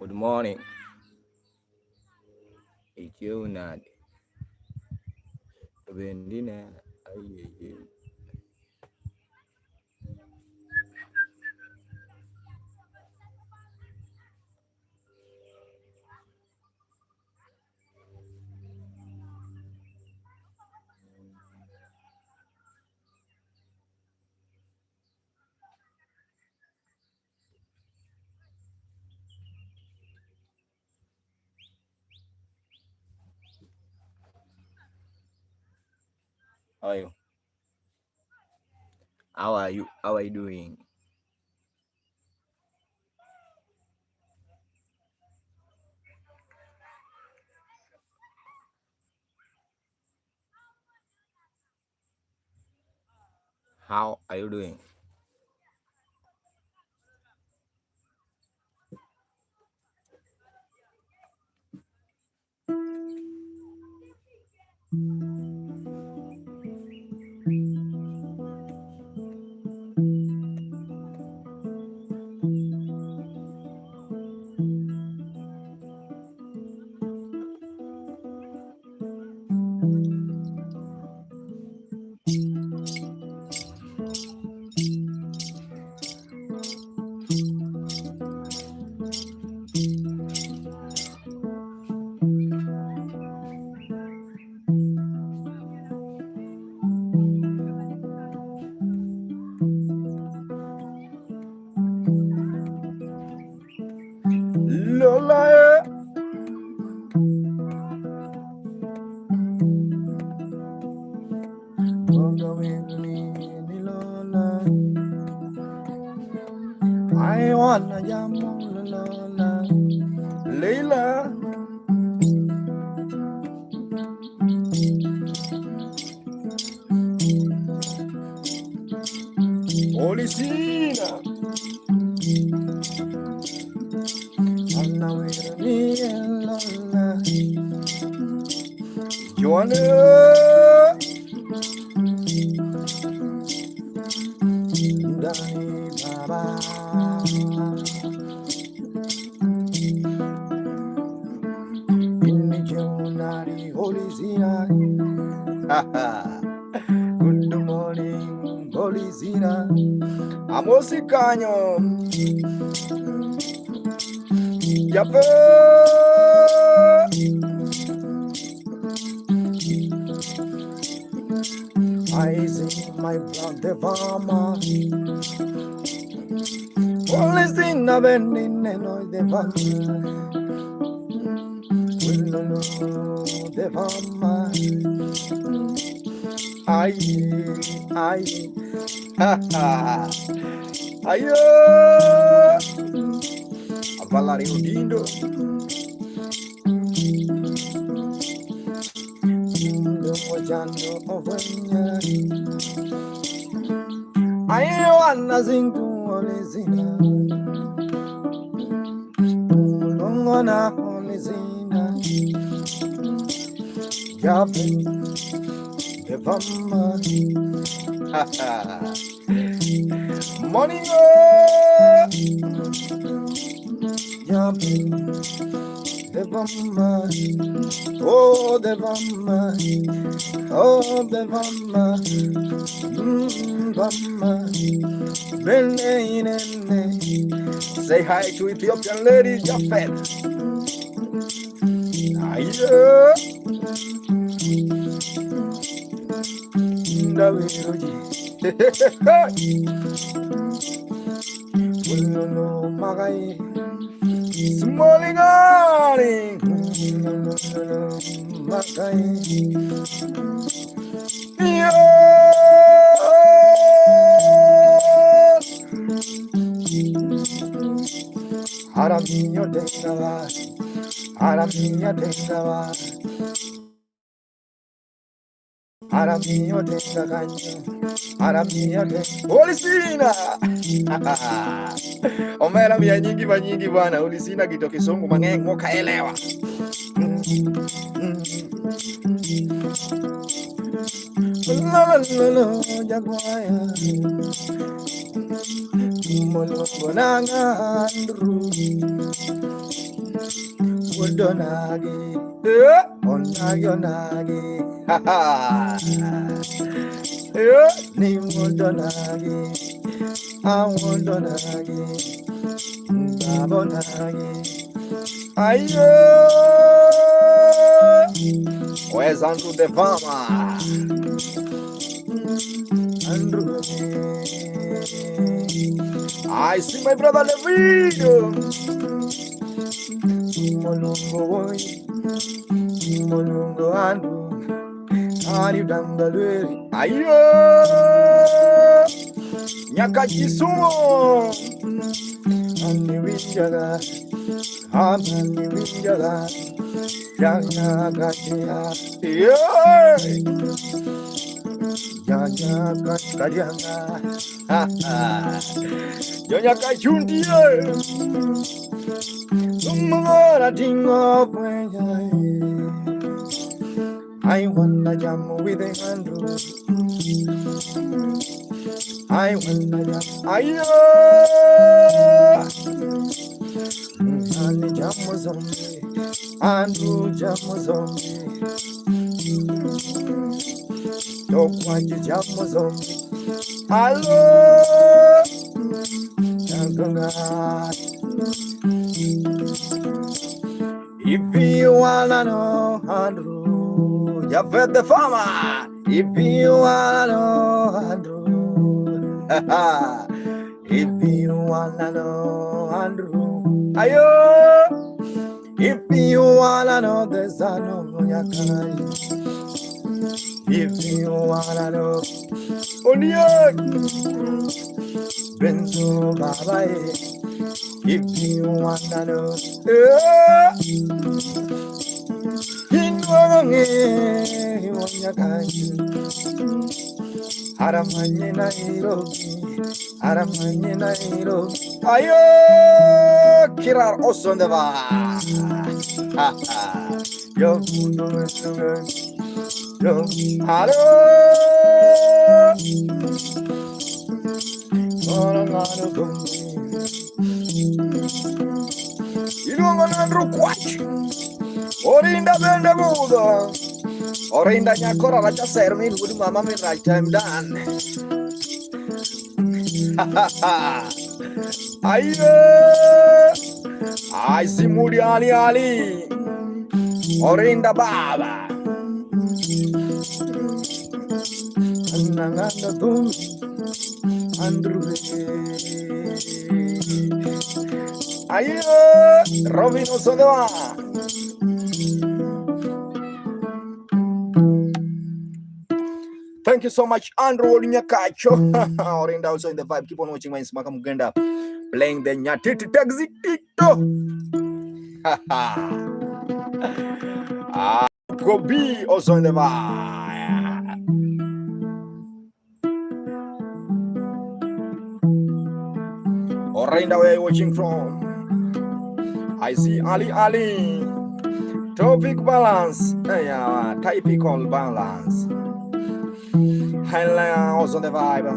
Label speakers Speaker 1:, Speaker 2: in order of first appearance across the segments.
Speaker 1: Good morning. Ikiuna bendine ayeye. How are you? How are you? How are you doing? How are you doing? Lola, Lola, I wanna jam Lola, Leila, Olisina, Anna with me Lola, Joanna, Dani Baba, Inni Jonari Olisina. Good morning, Olisina. Amosi canyo, Yafe. I see my blood the farmer. Olisina benine no the farmer. No the farmer. Aye, ha ha. Ayo, Avalari Udindo. Mojano Ovanya. Ayo Anazing Olizina. Longona Olizina. Yabe Devama. Ha ha. Morning, Yabe Devama. Oh, Devama. Oh, Devama. Bama. Bene. Say hi to Ethiopian lady, Jafet. Ayo. Ndawiroji. Ulolo magai. Smolingani. Ulolo magai. Yo. Araminyo dengava. Araminyo dengava. Araminyo dengaganyo. Araminyo dengava. Olisina. Omera mia nyingi manyingi bwana. Olisina kito kisungu mangengo kaelewa. Lolo jagwaya. Molo bonanga andru.
Speaker 2: Udonagi, onagi onagi, ni udonagi, awudonagi, babonagi.
Speaker 1: Ayo, where's Andrew the farmer?
Speaker 2: Andrew,
Speaker 1: I see my brother David.
Speaker 2: Molungo Andrew, Ari Dangalweri.
Speaker 1: Ayo, nyakati sumo.
Speaker 2: Ani winjaga, amani winjaga, janya gatia, janya gatia,
Speaker 1: Janya kajundi.
Speaker 2: Sumara dingo pwenya. I wanna jam with Andrew. I wanna jam.
Speaker 1: Ayo,
Speaker 2: Ani jam zombie. Andrew jam zombie. Yokwaji jam zombie.
Speaker 1: hello.
Speaker 2: If you wanna know Andrew,
Speaker 1: Javed the farmer.
Speaker 2: if you wanna know Andrew, if you wanna know Andrew,
Speaker 1: Ayo,
Speaker 2: if you wanna know the son of Yakari, if you wanna know
Speaker 1: Onion.
Speaker 2: Benzo Babae, if you wanna know Aramanye Nairobi.
Speaker 1: Ayo, Kirar also never.
Speaker 2: Yo,
Speaker 1: Hello. You don't want Andrew Quatch. Orinda bende budo. Orinda nyakora racha sermin with mama min right time done. Ayo. I see Moody Ali. Orinda baba.
Speaker 2: Nanganda tum Andrew.
Speaker 1: Ayo, Robin also the one. Thank you so much, Andrew Nyakacho. Orinda also in the vibe. Keep on watching my Smaka Mugenda playing the nyatiti taxi tito. Gobi also in the vibe. Orinda, where are you watching from? I see Ali. Topic balance. Yeah, typical balance. Hello, also the vibe.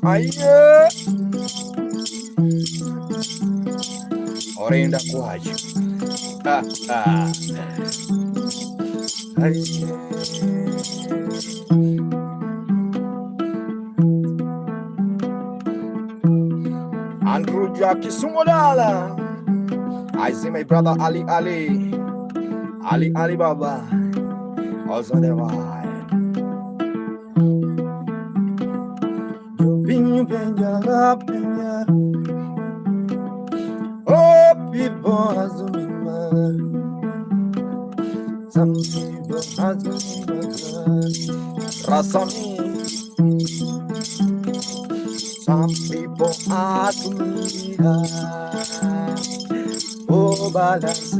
Speaker 1: Aye. Orinda kwaje. Andrew Jackie Sumodala. I see my brother Ali Baba. Also the vibe.
Speaker 2: Oh, people Azumima. Some people Azumima.
Speaker 1: Rasami.
Speaker 2: Some people Azumima. Oh, balance.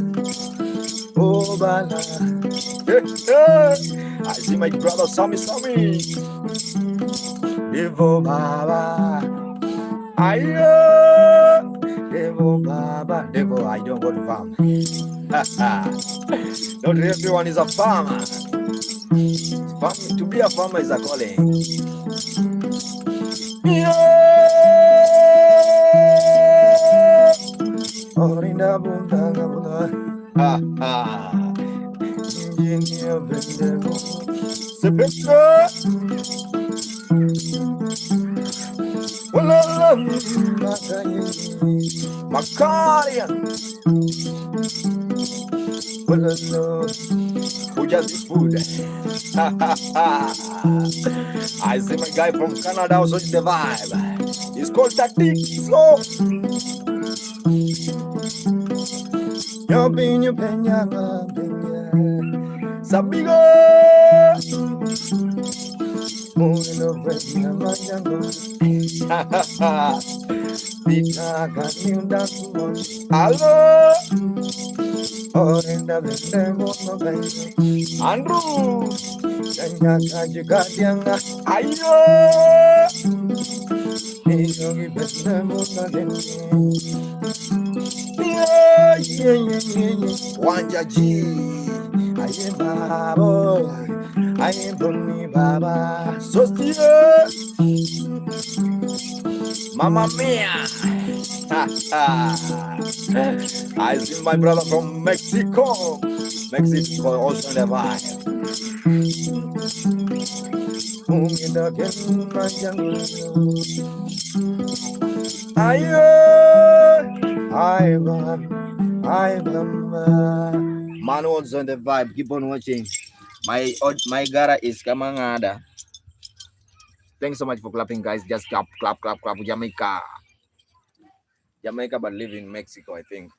Speaker 1: I see my brother Sammy.
Speaker 2: Devo Baba.
Speaker 1: Ayo.
Speaker 2: Devo Baba.
Speaker 1: Devo, I don't go to farm. Not everyone is a farmer. To be a farmer is a calling. Yeah.
Speaker 2: Orinda bunda bunda.
Speaker 1: Ha ha.
Speaker 2: Injini bende.
Speaker 1: Sepeka. Walalam. Makaria.
Speaker 2: Walalo.
Speaker 1: Who just eat food? I see my guy from Canada also in the vibe. It's called Tactic Slow.
Speaker 2: Yo pinyo penyanga penya.
Speaker 1: Sabigo.
Speaker 2: Mungino penya manjango. Pika kani undaku.
Speaker 1: Hello.
Speaker 2: Orinda bende mono kayo.
Speaker 1: Andrew.
Speaker 2: Kanya kaji kadianga.
Speaker 1: Ayo.
Speaker 2: Niyogi bende mono kayo.
Speaker 1: Wanja G.
Speaker 2: Aye babo. Aye boni baba.
Speaker 1: Sostia. Mamma mia. I see my brother from Mexico. Mexico also the vibe.
Speaker 2: Mungino ken manjango.
Speaker 1: Ayo.
Speaker 2: Aye baba.
Speaker 1: Manu also on the vibe. Keep on watching. My gara is Kamangada. Thanks so much for clapping, guys. Just clap. Jamaica, but live in Mexico, I think.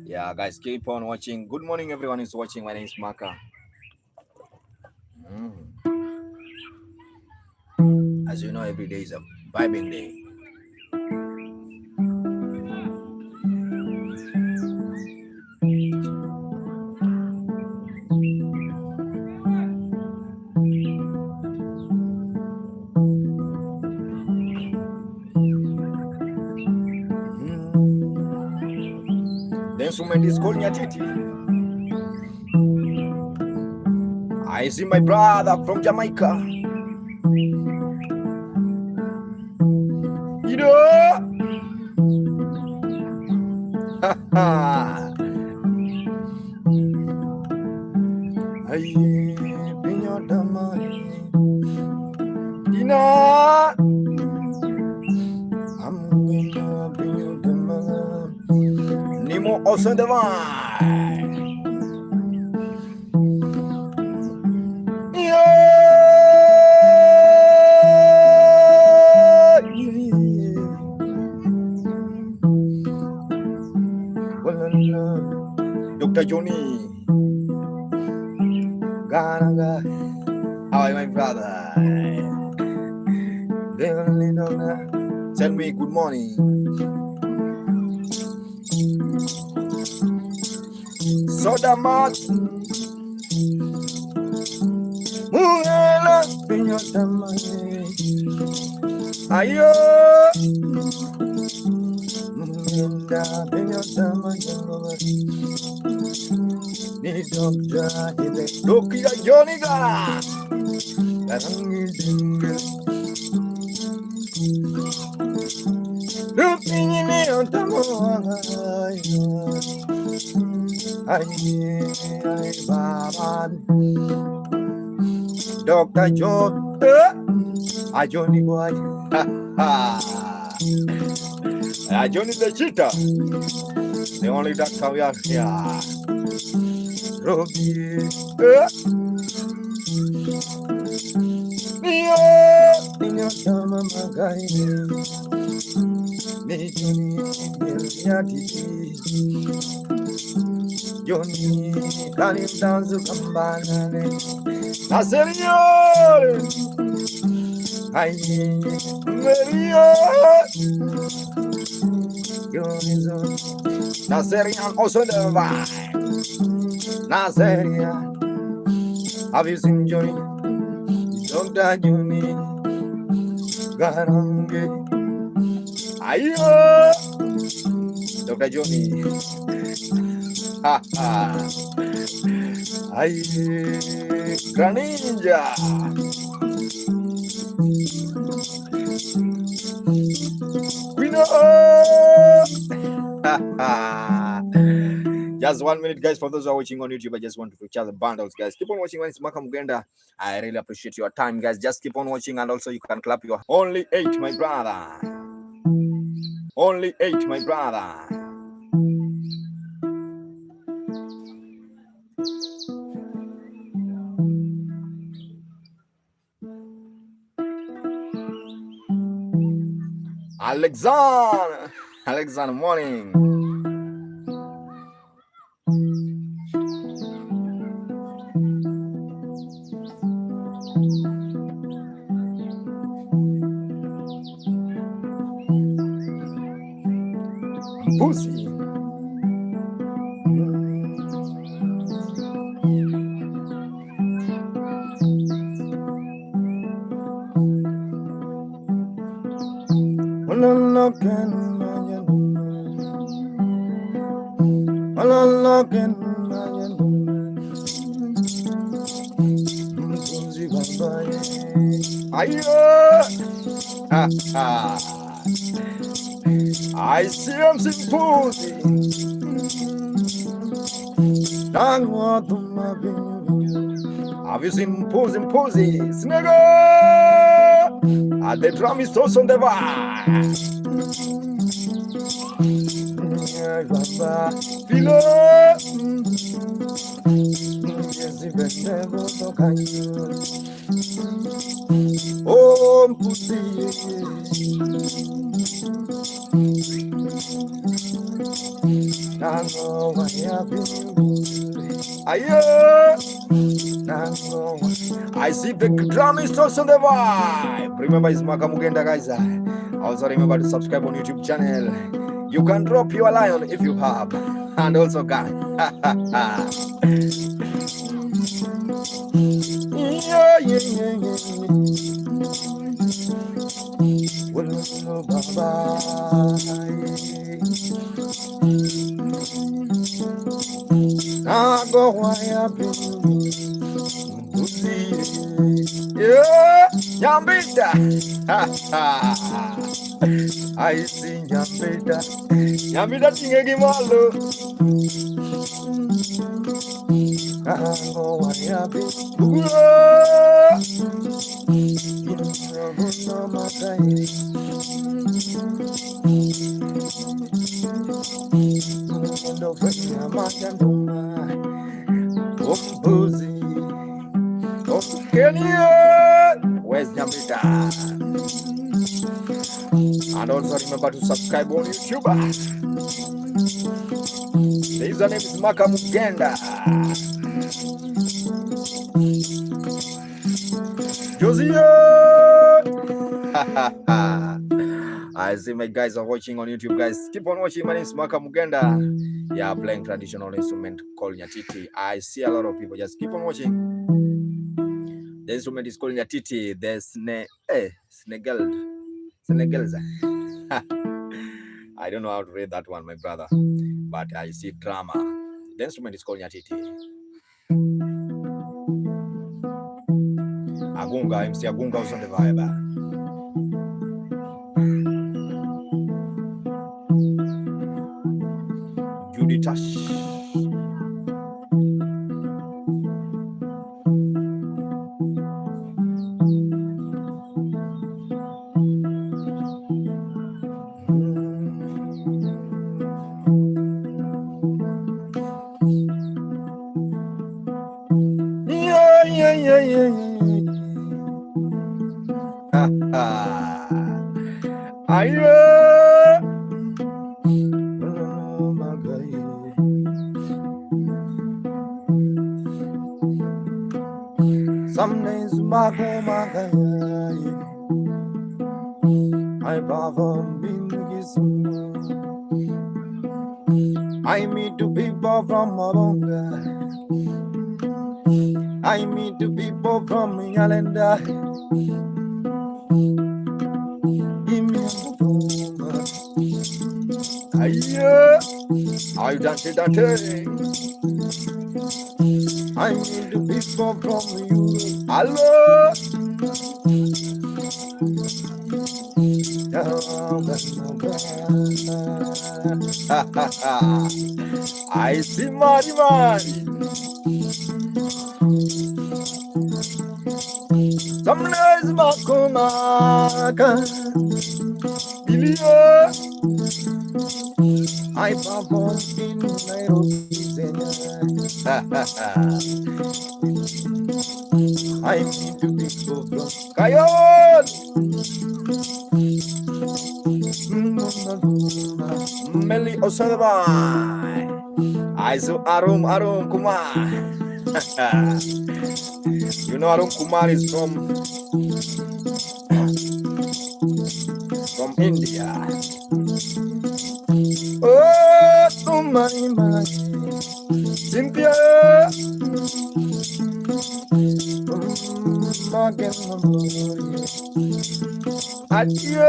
Speaker 1: Yeah, guys, keep on watching. Good morning, everyone who's watching. My name is Maka. As you know, every day is a vibing day. The instrument is called nyatiti. I see my brother from Jamaica. You know?
Speaker 2: Aye pinyo dama.
Speaker 1: Dina.
Speaker 2: Amungino pinyo dama.
Speaker 1: Nemo also the vibe. Dr. Johnny.
Speaker 2: Garanga.
Speaker 1: How are you, my brother? Tell me good morning. Soda mat.
Speaker 2: Mungela pinyo dama.
Speaker 1: Ayo.
Speaker 2: Mungela pinyo dama. Ni dokta ide.
Speaker 1: Dr. Johnny ga.
Speaker 2: Garangi dinga. Rupinyi ni otamo. Aye baba.
Speaker 1: Dr. Joe.
Speaker 2: Ajoni boy.
Speaker 1: Johnny the cheetah. The only doctor we have here.
Speaker 2: Robi. Niyo tama magai. Ni Johnny nyatiti. Johnny kalim danzu kambana.
Speaker 1: La señor.
Speaker 2: Aye
Speaker 1: Maria.
Speaker 2: Johnny zo.
Speaker 1: Nazarian also the vibe.
Speaker 2: Nazaria. Have you seen Johnny? Dr. Johnny. Garange.
Speaker 1: Ayo. Dr. Johnny.
Speaker 2: Aye
Speaker 1: Graninja. Just 1 minute, guys. For those who are watching on YouTube, I just want to recharge the bundles, guys. Keep on watching when it's Maka Mugenda. I really appreciate your time, guys. Just keep on watching, and also you can clap your only 8, my brother. Only 8, my brother. Alexander, morning. Pussy. I see him symposium. Have you seen symposium? Snuggle! And the drum is also on the vibe. Philo! Oh, pussy. I see the drum is also on the vibe. Remember, it's Maka Mugenda, guys. Also remember to subscribe on YouTube channel. You can drop your lion if you have, and also guy. Nyambita. I see Nyambita. Nyambita tingegi malo. Where's Nyambita? And also remember to subscribe on YouTube. The username is Maka Mugenda. Josie! I see my guys are watching on YouTube, guys. Keep on watching. My name is Maka Mugenda. Yeah, playing traditional instrument called nyatiti. I see a lot of people. Just keep on watching. The instrument is called nyatiti. The snegeld. I don't know how to read that one, my brother. But I see drama. The instrument is called nyatiti. Agunga, MC Agunga was on the vibe. Judy Tash. Some days Mako Magaya, I perform I meet two people from Mabonga. I meet two people from Yalenda. I dance it that day. I meet two people from Europe. Hello. I see Mari Mari.
Speaker 2: Sometimes Makumaka Bilio I perform in Nairobi, Kenya. I need to be so from
Speaker 1: Kayon Meli Osadaba. I saw Arum Kumar. You know Arum Kumar is from India.
Speaker 2: Oh, so many,
Speaker 1: Cynthia.
Speaker 2: Adieu.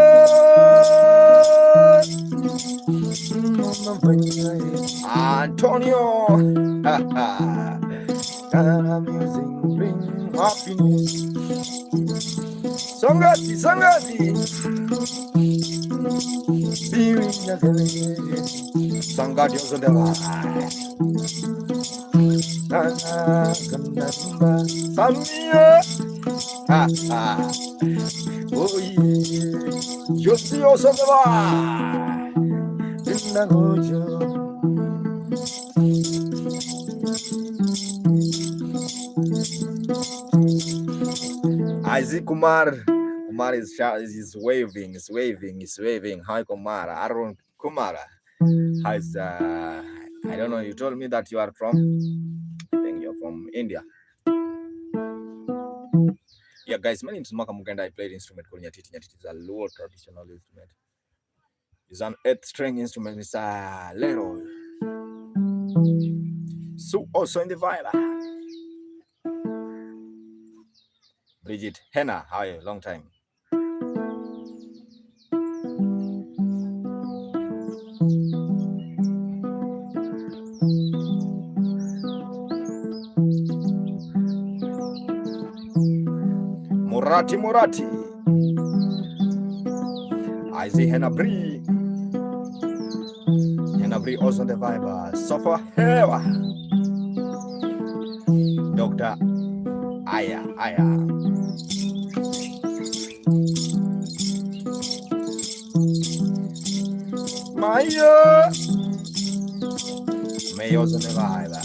Speaker 1: Antonio.
Speaker 2: Music bring happiness.
Speaker 1: Sangati. Sangati Osadaba. Samia.
Speaker 2: Oh yeah,
Speaker 1: Josi Osadaba. Isaac Kumar. Kumar is waving. He's waving. Hi Kumar. Arun Kumar. Has I don't know. You told me that you are from. I think you're from India. Yeah, guys. My name is Maka Mugenda. I played instrument called nyatiti. Nyatiti is a low traditional instrument. It's an 8-string instrument. It's a little. So also in the vibe. Bridget Henna, how are you? Long time. Murati. I see Henna Bree also on the vibe. Sofa Hewa. Dr. Aya. Maya. May also on the vibe.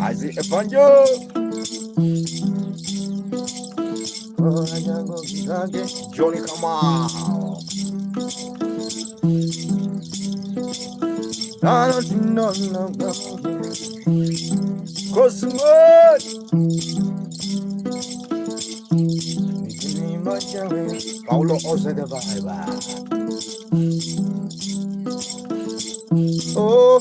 Speaker 1: I see a banjo. Johnny Kamal. Cosmo. Paulo Osadaba.
Speaker 2: Oh,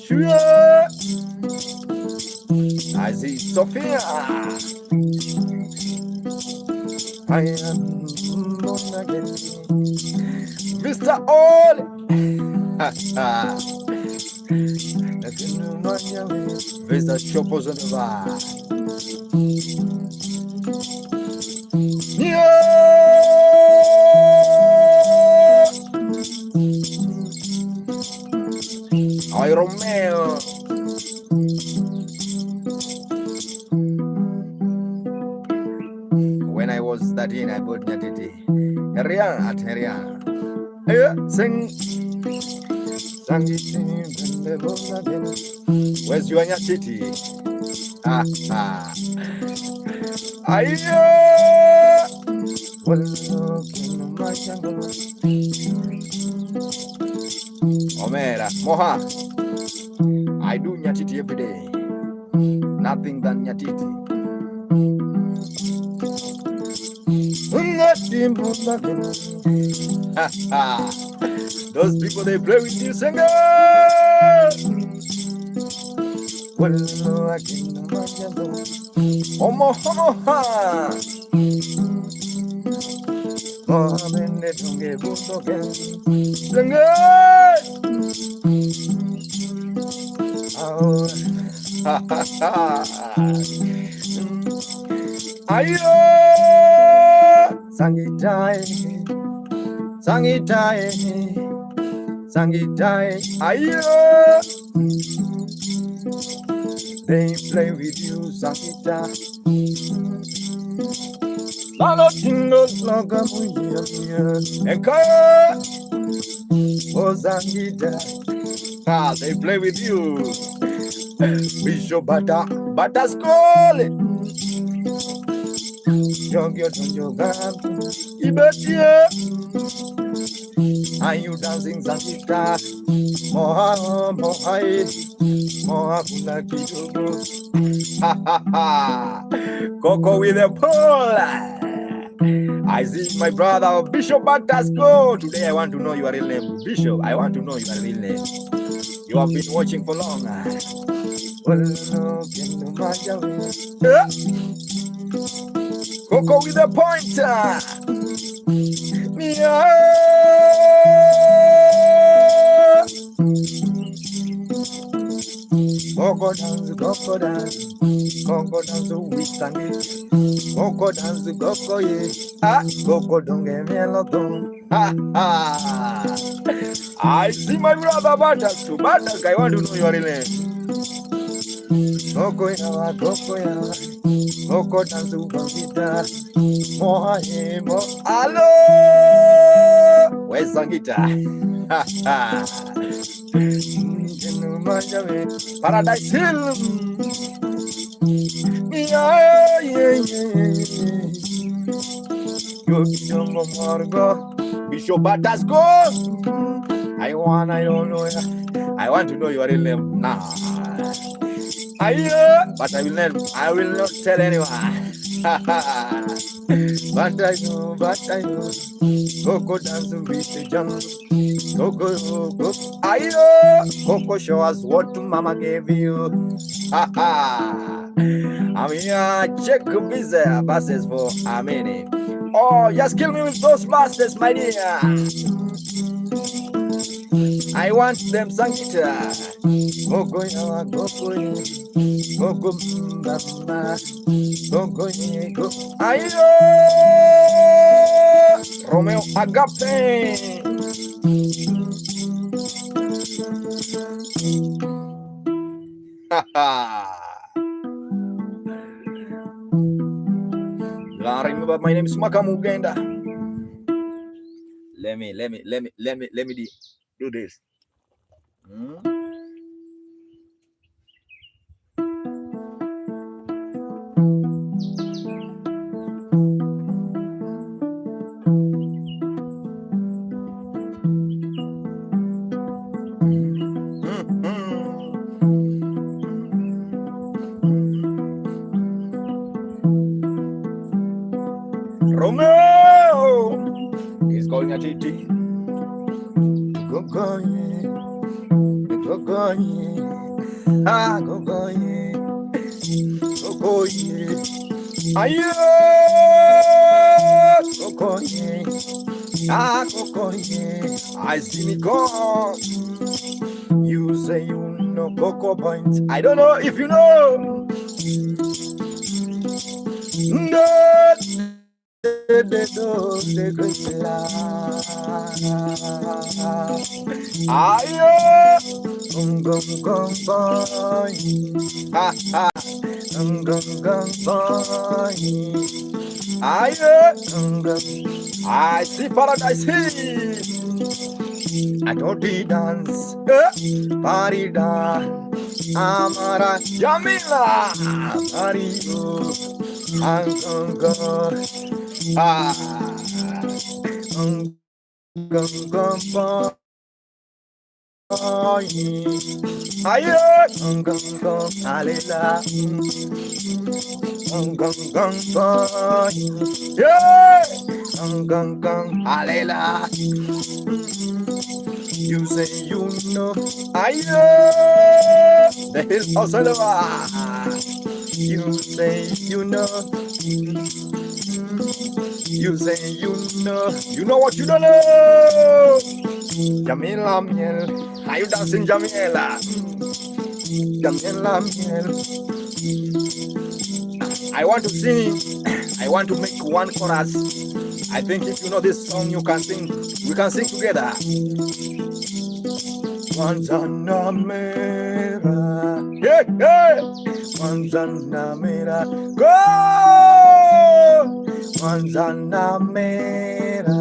Speaker 1: Sure. I see Sophia.
Speaker 2: I am again.
Speaker 1: Mr. All. Mr. Chopos on the bar. Iron Man. When I was 13, I bought nyatiti. Herian. Sing. Where's your nyatiti? Omera, Moha. I do nyatiti every day. Nothing than nyatiti. Those people, they play with you, singer. Homo homo ha.
Speaker 2: Mohammed Dunge Butoke.
Speaker 1: Dunge. Ha ha ha. Ayo.
Speaker 2: Sangitai. Sangitai. Sangitai.
Speaker 1: Ayo.
Speaker 2: They play with you, Sangita.
Speaker 1: Balo tingos
Speaker 2: Loga muya.
Speaker 1: Eka.
Speaker 2: Oh, Sangita.
Speaker 1: Ah, they play with you. Bishop Bata School.
Speaker 2: Jogyo Joga.
Speaker 1: Ibetia.
Speaker 2: Are you dancing, Sangita? Moha, Mohai. Moha Kulakidogo.
Speaker 1: Ha ha ha. Coco with a pole. I see my brother Bishop Batasco. Today I want to know your real name. Bishop, I want to know your real name. You have been watching for long. Coco with a pointer.
Speaker 2: Coco dance, Coco dance. Coco dance with Sangi. Coco dance, Coco ye.
Speaker 1: Ah,
Speaker 2: Coco don't get me a lot of.
Speaker 1: ha ha. I see my brother Batasco. Batasco, I want to know your real name.
Speaker 2: Coco ya, Coco ya. Coco dance with Sangita. Moha ye, mo.
Speaker 1: Hello. Where's Sangita? Ha ha. Paradise Hill.
Speaker 2: Yeah, yeah, yeah. Yo, Jongo Margo.
Speaker 1: Bishop Batasco.
Speaker 2: I don't know.
Speaker 1: I want to know your real name now. But I will not tell anyone.
Speaker 2: But I know. Coco dance with the jungle. Coco,
Speaker 1: Ayo.
Speaker 2: Coco, show us what Mama gave you.
Speaker 1: I'm here. Check busy buses for a minute. Oh, just kill me with those buses, my dear. I want them Sangita.
Speaker 2: Coco, ya, Coco, Coco, Bamba. Coco, Coco.
Speaker 1: Ayo. Romeo Agape. Remember, my name is Makamugenda. Let me do this. Romeo is calling nyatiti.
Speaker 2: Coco, Coco, ah, Coco, Coco,
Speaker 1: Ayo.
Speaker 2: Coco, ah, Coco,
Speaker 1: I see me go.
Speaker 2: you say you know Coco Point.
Speaker 1: I don't know if you know. No.
Speaker 2: The great
Speaker 1: Ayo.
Speaker 2: Gong boy,
Speaker 1: Ha ha.
Speaker 2: gong boy,
Speaker 1: Ayo.
Speaker 2: gong.
Speaker 1: I see Paradise Hill.
Speaker 2: I don't dance, party da, amara,
Speaker 1: Jamila.
Speaker 2: Mario, gong.
Speaker 1: Ah.
Speaker 2: Gong boy.
Speaker 1: Ayo.
Speaker 2: Gong, alila. Gong, boy.
Speaker 1: Yeah.
Speaker 2: Gong,
Speaker 1: Alela.
Speaker 2: you say you know.
Speaker 1: Ayo. The hill of Salwa.
Speaker 2: You say you know. You say you know.
Speaker 1: You know what you don't know.
Speaker 2: Jamila miel.
Speaker 1: Are you dancing, Jamila?
Speaker 2: Jamila miel.
Speaker 1: I want to sing. I want to make one chorus. I think if you know this song, you can sing. We can sing together.
Speaker 2: Guantanamera.
Speaker 1: Hey, hey.
Speaker 2: Guantanamera.
Speaker 1: Go!
Speaker 2: Guantanamera.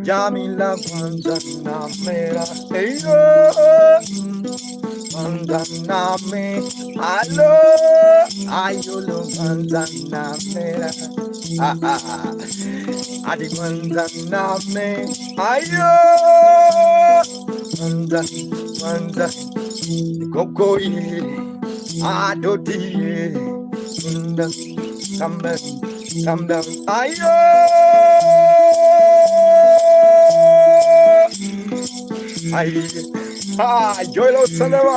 Speaker 2: Jamila Guantanamera.
Speaker 1: Hey, yo.
Speaker 2: Guantaname.
Speaker 1: Hello.
Speaker 2: Ayolo Guantanamera. Adi Guantaname.
Speaker 1: Ayo.
Speaker 2: Guanta. Coco ye. Adoti ye. Come down.
Speaker 1: Ayo. Joylo Salama.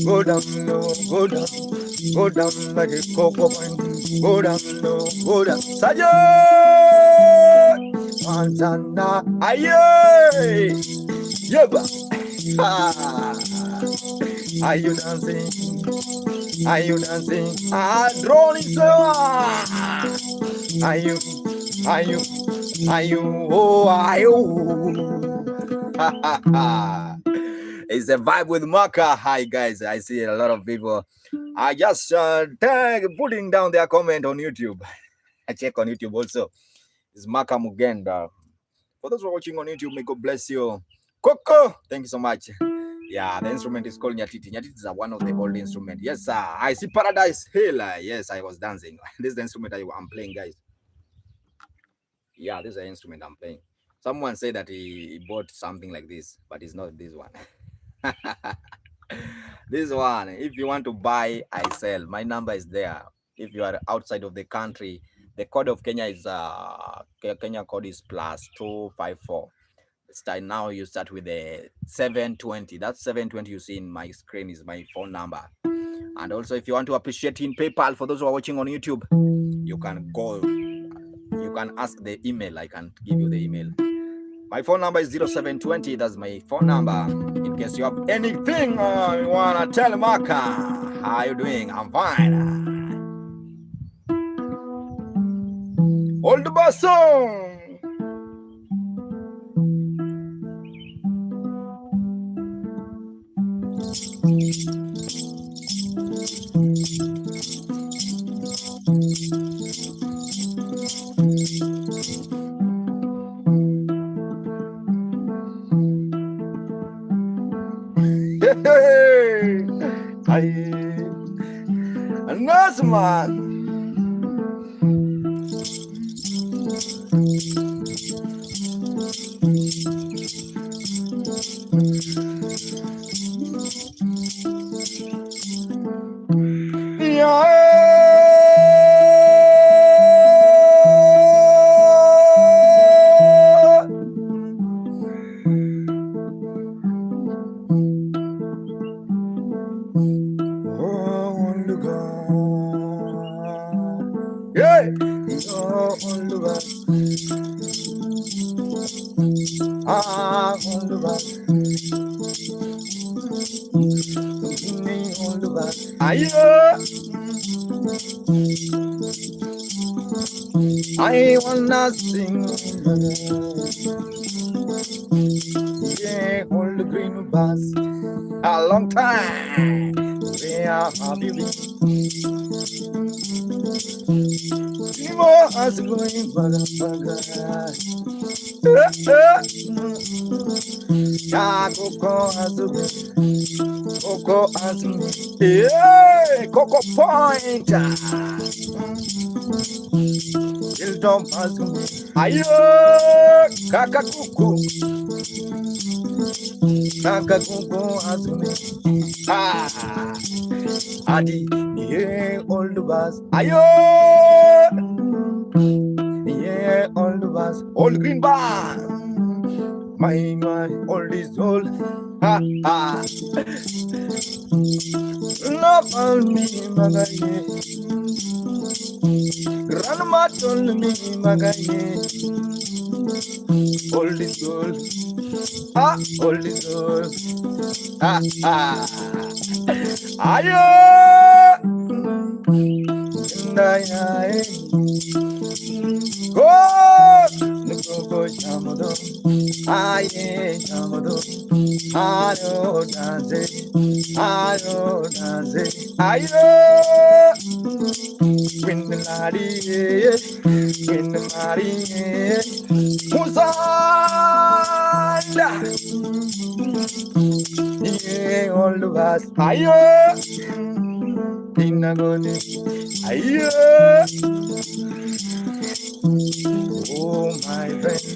Speaker 2: Go down low, go down like a cocoa pine. Go down low, go down.
Speaker 1: Sayo.
Speaker 2: Montana,
Speaker 1: Ayo. Yeba.
Speaker 2: Are you dancing? Are you dancing?
Speaker 1: Drone is
Speaker 2: Are you?
Speaker 1: Oh, it's a vibe with Maka. Hi guys, I see a lot of people. I just putting down their comment on YouTube. I check on YouTube also. It's Maka Mugenda. For those who are watching on YouTube, may God bless you. Coco, thank you so much. Yeah, the instrument is called nyatiti. Nyatiti is one of the old instruments. Yes, sir. I see Paradise Hill. Yes, I was dancing. This is the instrument I'm playing, guys. Yeah, this is the instrument I'm playing. Someone said that he bought something like this, but it's not this one. This one, if you want to buy, I sell. My number is there. If you are outside of the country, the code of Kenya is Kenya code is +254. Now you start with the 720. That 720 you see in my screen is my phone number. And also, if you want to appreciate in PayPal, for those who are watching on YouTube, you can go. You can ask the email. I can give you the email. My phone number is 0720. That's my phone number. In case you have anything you wanna tell Maka, how are you doing? I'm fine. Hold the bus song. Nazman. I wanna sing, yeah, all the green bus. A long time. Where have you been? More as going baga. Coco as me. Yeah, Coco Point. Don't ask me. Ayo, kakakuku. Kakakuku ask me. Adi, yeah, all the bus. Ayo, yeah, all the bus. All green bus. My, all is all.
Speaker 2: Love on me, Magaye. Grandma told me, Magaye. Old is gold. Old is gold. Ayo. Go. Go Jamado. Aye Jamado. Aro dance. Aro dance. Ayo. Win the laddie. Win the laddie. Musanda. Yeah, all the us. Ayo. Dinagoni. Ayo. Oh my friend.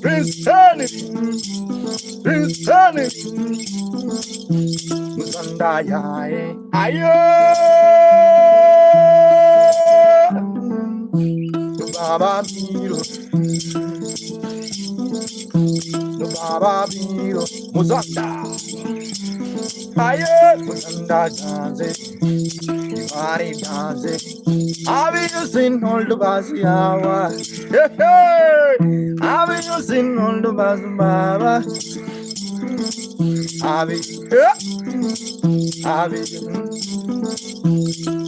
Speaker 2: Prince Tony. Prince Tony. Musanda ya. Ayo. Baba Miro. Baba Miro. Musanda. Ayo. Musanda dance. Mari dance. Have you seen old Basiawa? Have you seen old Basbaba? Have you?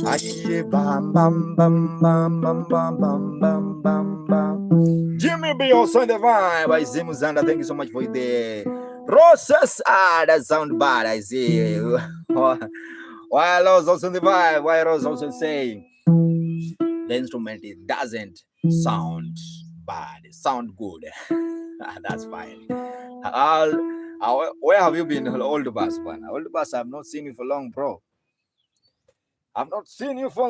Speaker 2: Aye, bam, bam, bam, bam, bam, bam, bam, bam, bam, bam. Jimmy B also in the vibe. I see Muzanda. Thank you so much for the roses. That sound bad. I see. While I was also in the vibe, while I was also saying the instrument it doesn't sound bad, it sound good. That's fine. Where have you been, old bus man? Old bus, I've not seen you for long, bro. I've not seen you for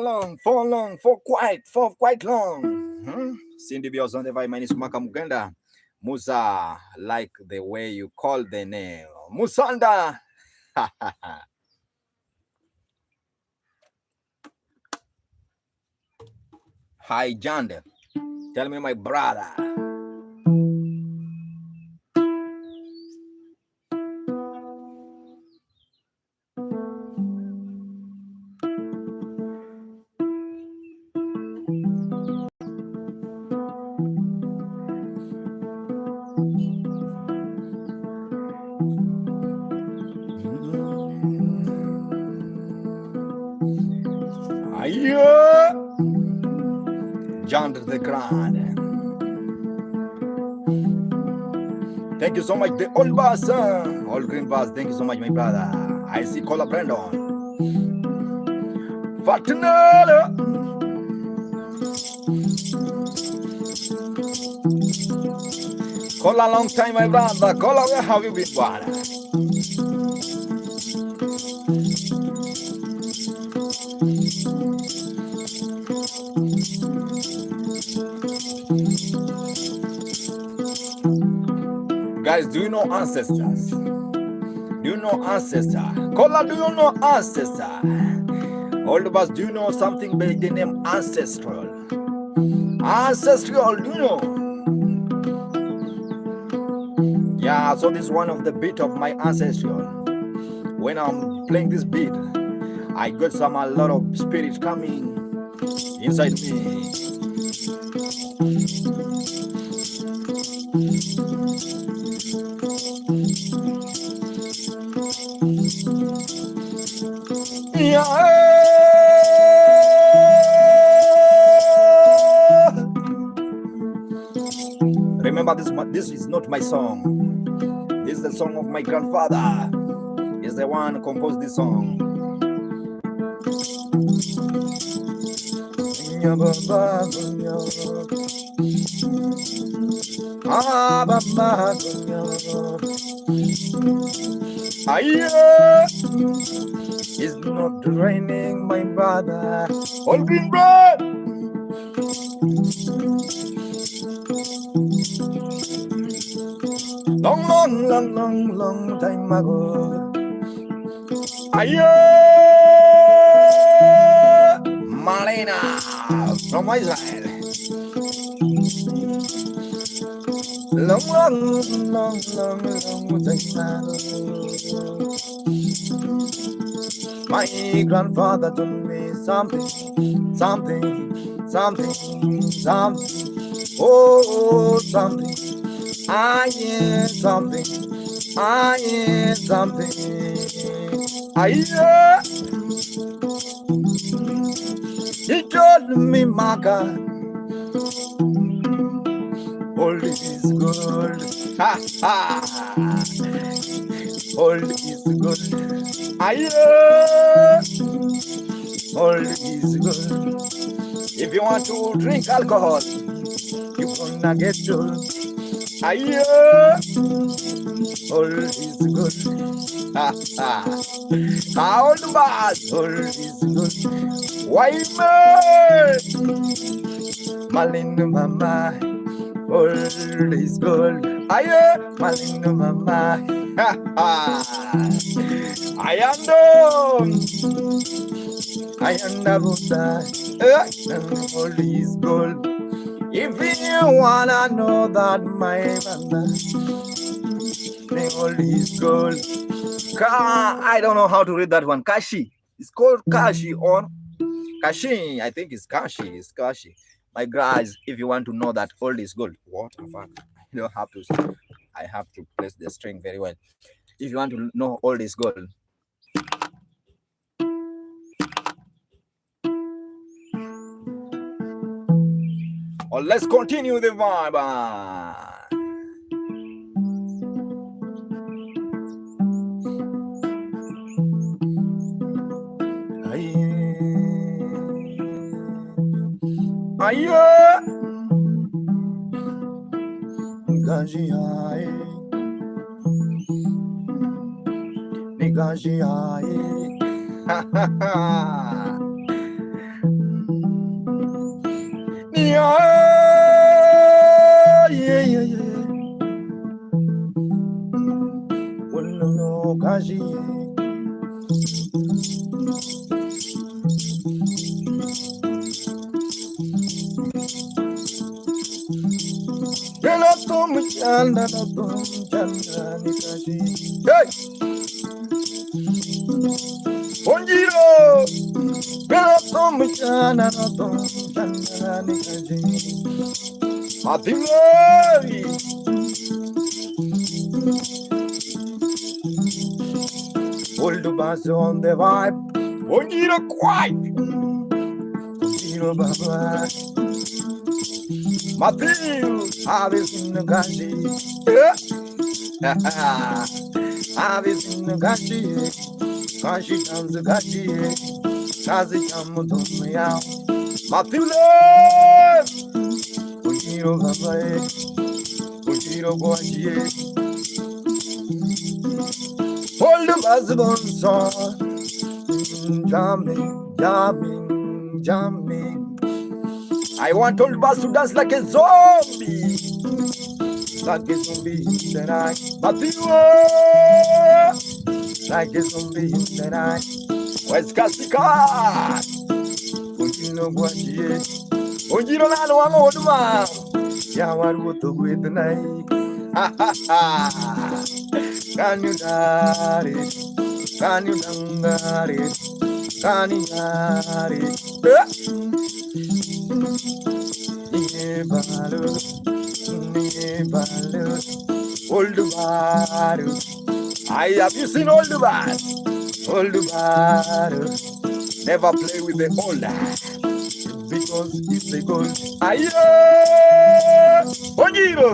Speaker 2: quite long. Cindy Bios on the vibe. My name is Maka Mugenda. Musa, like the way you call the name. Musanda. Hi, Janda. Tell me, my brother. Ayo. John the Grand. Thank you so much, the old boss, old green boss. Thank you so much, my brother. I see Cola Brandon. Fatinala. Cola, long time, my brother. Cola, where have you been, brother? Guys, do you know ancestors? Do you know ancestor? Kola, do you know ancestor? All of us, do you know something by the name ancestral? Ancestral, do you know? Yeah, so this is one of the beat of my ancestral. When I'm playing this beat, I got a lot of spirit coming inside me. Yeah. Remember this is not my song. This is the song of my grandfather. He's the one who composed this song. It's not raining, my brother. All green bread. Long time ago. Malena from Israel. long, time. My grandfather told me something. Oh, something. I hear something. I hear. He told me, my God, all is good. Ha ha. All is good. I hear. All is good. If you want to drink alcohol, you gonna get drunk. I hear. All is good. Ha ha. How the bad? All is good. Why man? Malinu mama, all is good. Aye, malinu mama. I am done. I am Buddha. All is good. If you wanna know that my mama, all is good. I don't know how to read that one. Kashi. It's called Kashi or Kashi. I think it's Kashi. It's Kashi. My guys, if you want to know that all is good, what the fuck? You don't have to. I have to place the string very well. If you want to know all is good, or let's continue the vibe. Aye, Gajiae, Gajiae, ha ha ha, yeah, no, Gajiae. Hey! Onjiro! Atimari! Old bass on the vibe. Onjiro quiet! Onjiro baba. Matil! Avis in the gashi. Avis in the gashi. Kashi comes the gashi. Kazi Kamutomia. Matule! Ujiro Babae. Ujiro Guachi. Hold the basketball song. Jamming. I want old bass to dance like a zombie. Like a zombie tonight. Matule! Like a zombie tonight. Where's Kasika? Ujiro Guachi. Ujiro Nano Amoduma. Yawaru to with the night. Ha ha ha. Can you dare it? Can you dare it? Can you dare it? Old Baru. Have you seen Old Baru? Old Baru. Never play with the older. Because it's a gold. Aye, Ojiro.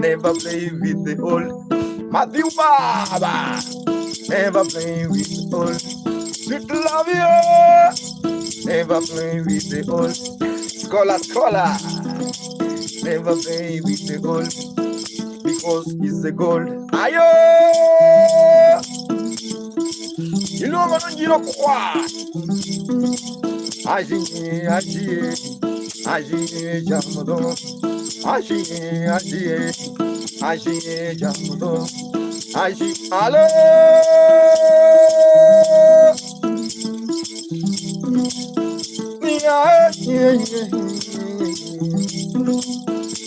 Speaker 2: Never play with the old. Matthew Baba. Never play with the old. Sweet love you. Never play with the old. Scholar. Never play with the old. Because it's the gold. Ayo. You know what I'm going to Ajiye jamudo, ajiye jamudo, ale.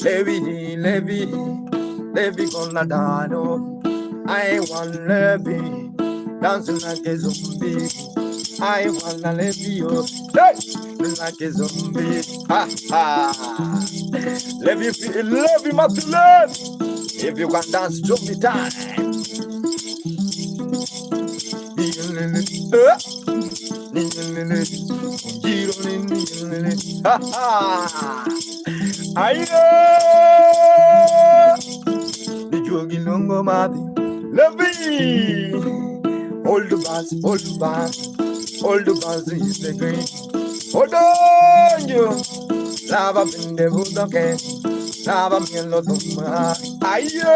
Speaker 2: Levi Levi gonna dano. I want Levi dancing like a zombie. I wanna Levi, oh, hey, like a zombie. Ha ha. Levi must learn. If you can dance, zombie time. Ha ha. Ayo. The jogi longo mati. Levi. Old bass is the green. Hold on, you. Lava in the budoke. Lava mielo toma. Ayo.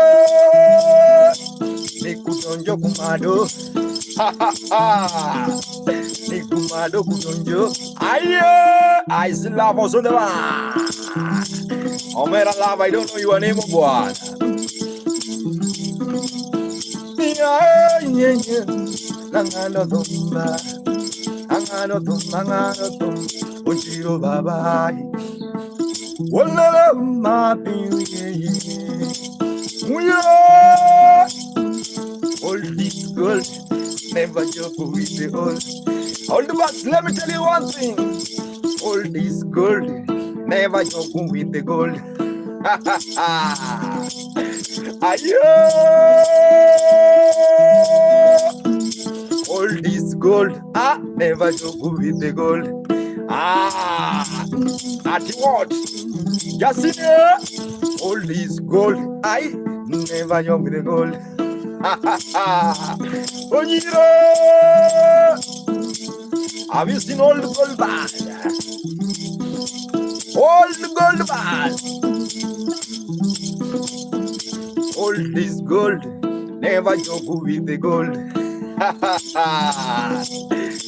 Speaker 2: Nikutonjo kumado. Ha ha ha. Nikumado kutonjo. Ayo. I still love us on the line. Omera lava, I don't know your name, boy. Angano tumba, Ujiro babai. Walla ma piye. All this gold, never joke with the old. All the boss, let me tell you one thing. All this gold, never joke with the gold. Ha ha ha. Ayo! All this gold, never joke with the gold. At what? Just in here. All this gold, I never joke with the gold. Ha ha ha. Ojiro! Have you seen all the gold band? All the gold band. All this gold, never joke with the gold.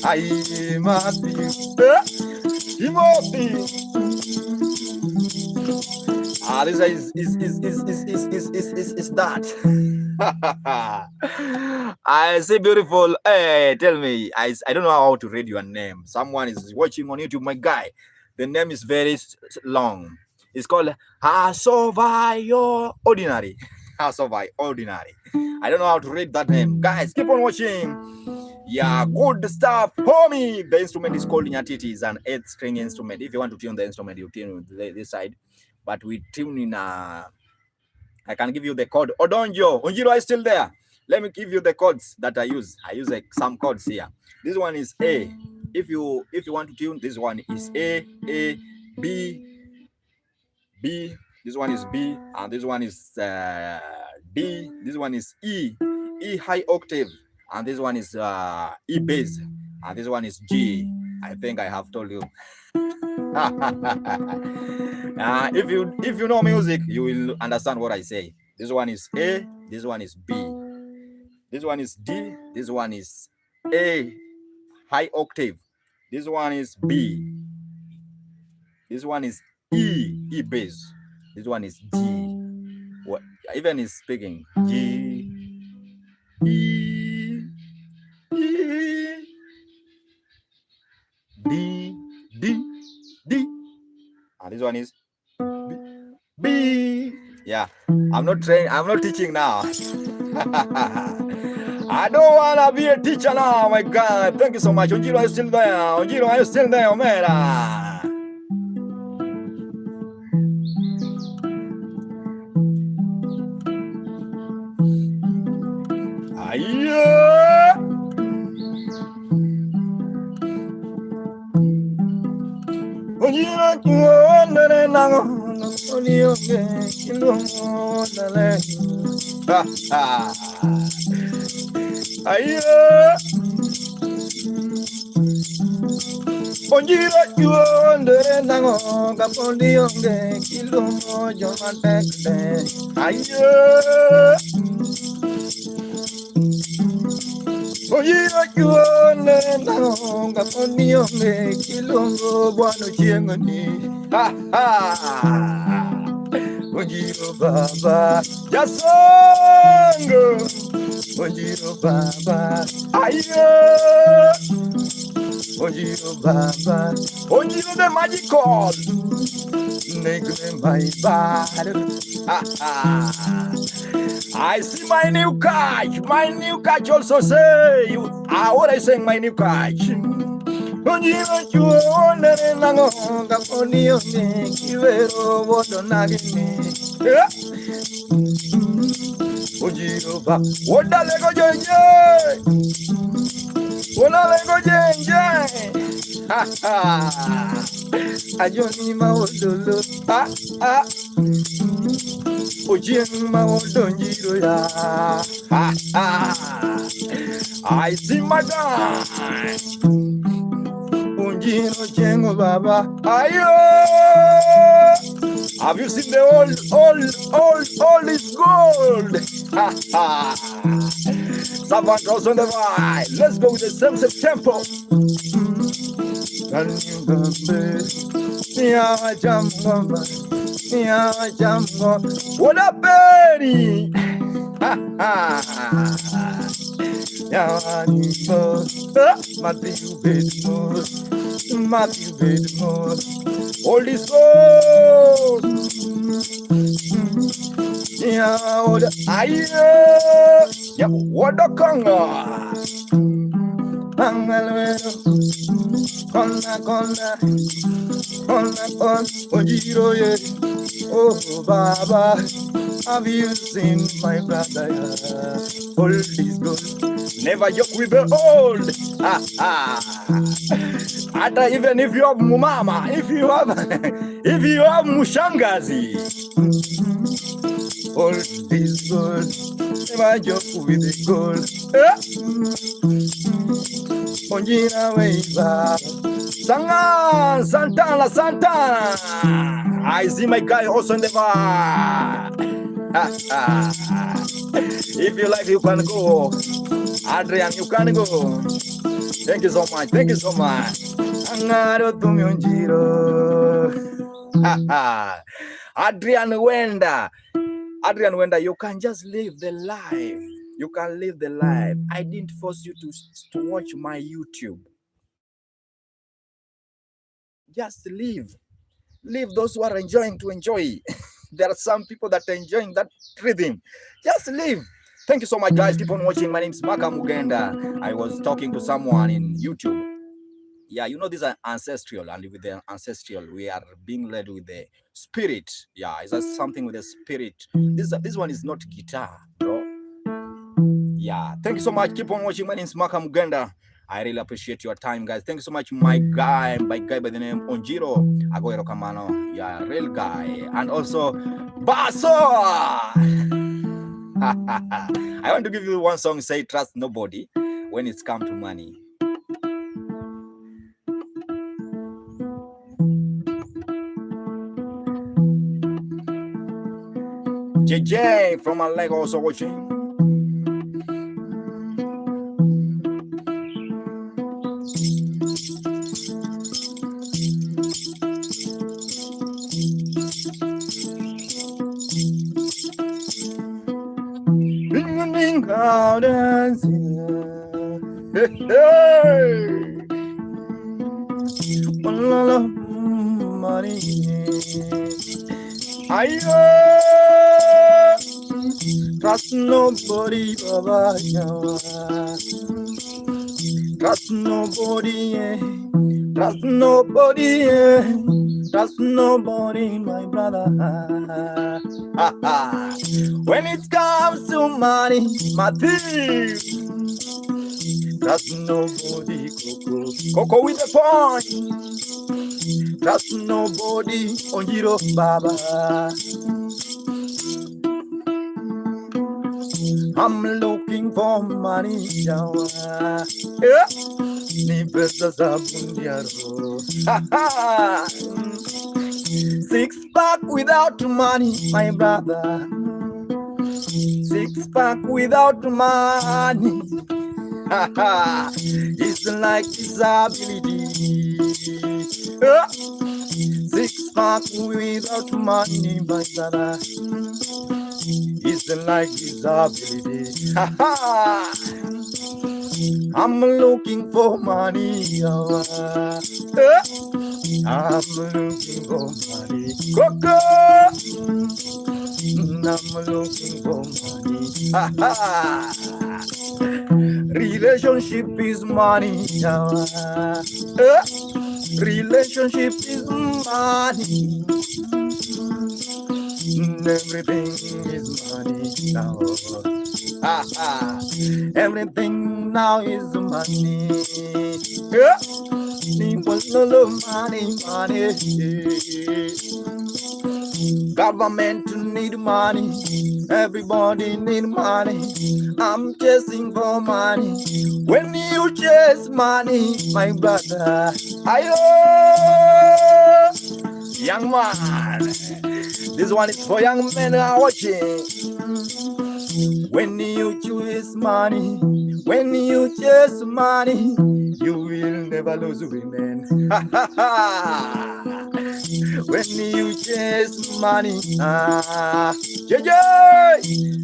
Speaker 2: I must be Timothy. This is that. I say beautiful. Hey, tell me. I don't know how to read your name. Someone is watching on YouTube, my guy. The name is very long. It's called Hasovayo Ordinary. Hasovayo Ordinary. I don't know how to read that name. Guys, keep on watching. Yeah, good stuff, homie. The instrument is called nyatiti. It's an 8-string instrument. If you want to tune the instrument, you tune this side. But we tune in I can give you the code. Odonjo, Onjiro is still there. Let me give you the codes that I use. I use some codes here. This one is A. If you want to tune, this one is A, B. This one is B, and this one is D. This one is E high octave, and this one is E bass, and this one is G. I think I have told you. If you know music, you will understand what I say. This one is A, this one is B, this one is D, this one is A high octave, this one is B, this one is E bass, this one is G. What even is speaking G, E, D, and this one is B. Yeah, I'm not teaching now. I don't wanna be a teacher now, my God. Thank you so much. Ojiro, are you still there? Ojiro, are you still there, man? Ojiro Baba, Jasongo, Ojiro Baba, Ayo, Ojiro Baba, Ojiro the magical, nickname my bad. I see my new catch. My new catch also say, what I say, my new catch. Ojiro chuone nangonga ponio me kivero wodo nagini. Ojiro ba woda lego jenje. Woda lego jenje. Ajoni ma wodolo. Ojiro ma wodonjiro ya. I see my guy. Unjino chengo baba. Ayo! Have you seen the old is gold? Someone goes on the right. Let's go with the same tempo. What up, Betty? Matthew Bedmore, all this gold. Yeah, what a conga. Ojiro, yeah. Oh, Baba, have you seen my brother? All this gold. Never joke with the old. Even if you have mama, if you have mushangazi, all this gold. Never joke with the gold. Onjina weva, Santana. I see my guy also in the bar. If you like, you can go. Adrian, you can go. Thank you so much. Adrian Wenda, you can just live the life. You can live the life. I didn't force you to watch my YouTube. Just live. Leave those who are enjoying to enjoy. There are some people that are enjoying that rhythm. Just live. Thank you so much, guys. Keep on watching. My name is Smaka Mugenda. I was talking to someone in YouTube. Yeah, you know, these are ancestral, and with the ancestral, we are being led with the spirit. Yeah, it's something with the spirit. This one is not guitar, bro. Yeah, thank you so much. Keep on watching. My name is Smaka Mugenda. I really appreciate your time, guys. Thank you so much, my guy by the name Onjiro Aguero Kamano. Yeah, real guy. And also Basso. I want to give you one song, say trust nobody when it's come to money. JJ from my leg also watching. Trust nobody, Baba. Trust nobody, trust nobody, trust nobody, my brother. When it comes to money, my thief. Trust nobody, Coco with the point. Trust nobody, Onjiro Baba. I'm looking for money, yeah. Six pack without money, my brother. Six pack without money. It's like disability. Six pack without money, my brother. It's like disability. I'm looking for money. I'm looking for money. Coco. I'm looking for money. Ha ha. Relationship is money. Relationship is money. Everything is money now. Everything now is money. People love money, money. Government need money. Everybody need money. I'm chasing for money. When you chase money, my brother, ayo, young man. This one is for young men who are watching. When you choose money, when you chase money, you will never lose women. When you chase money,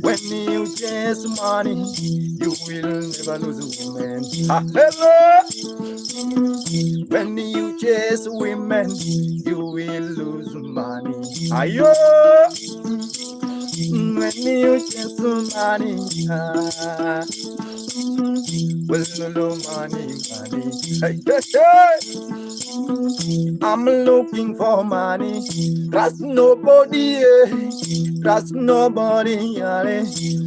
Speaker 2: when you chase money, you will never lose women. Hello. When you chase women, you will lose money. Ayo. When you chase money, well, no money, money. Hey, hey, hey. I'm looking for money. Trust nobody, trust nobody.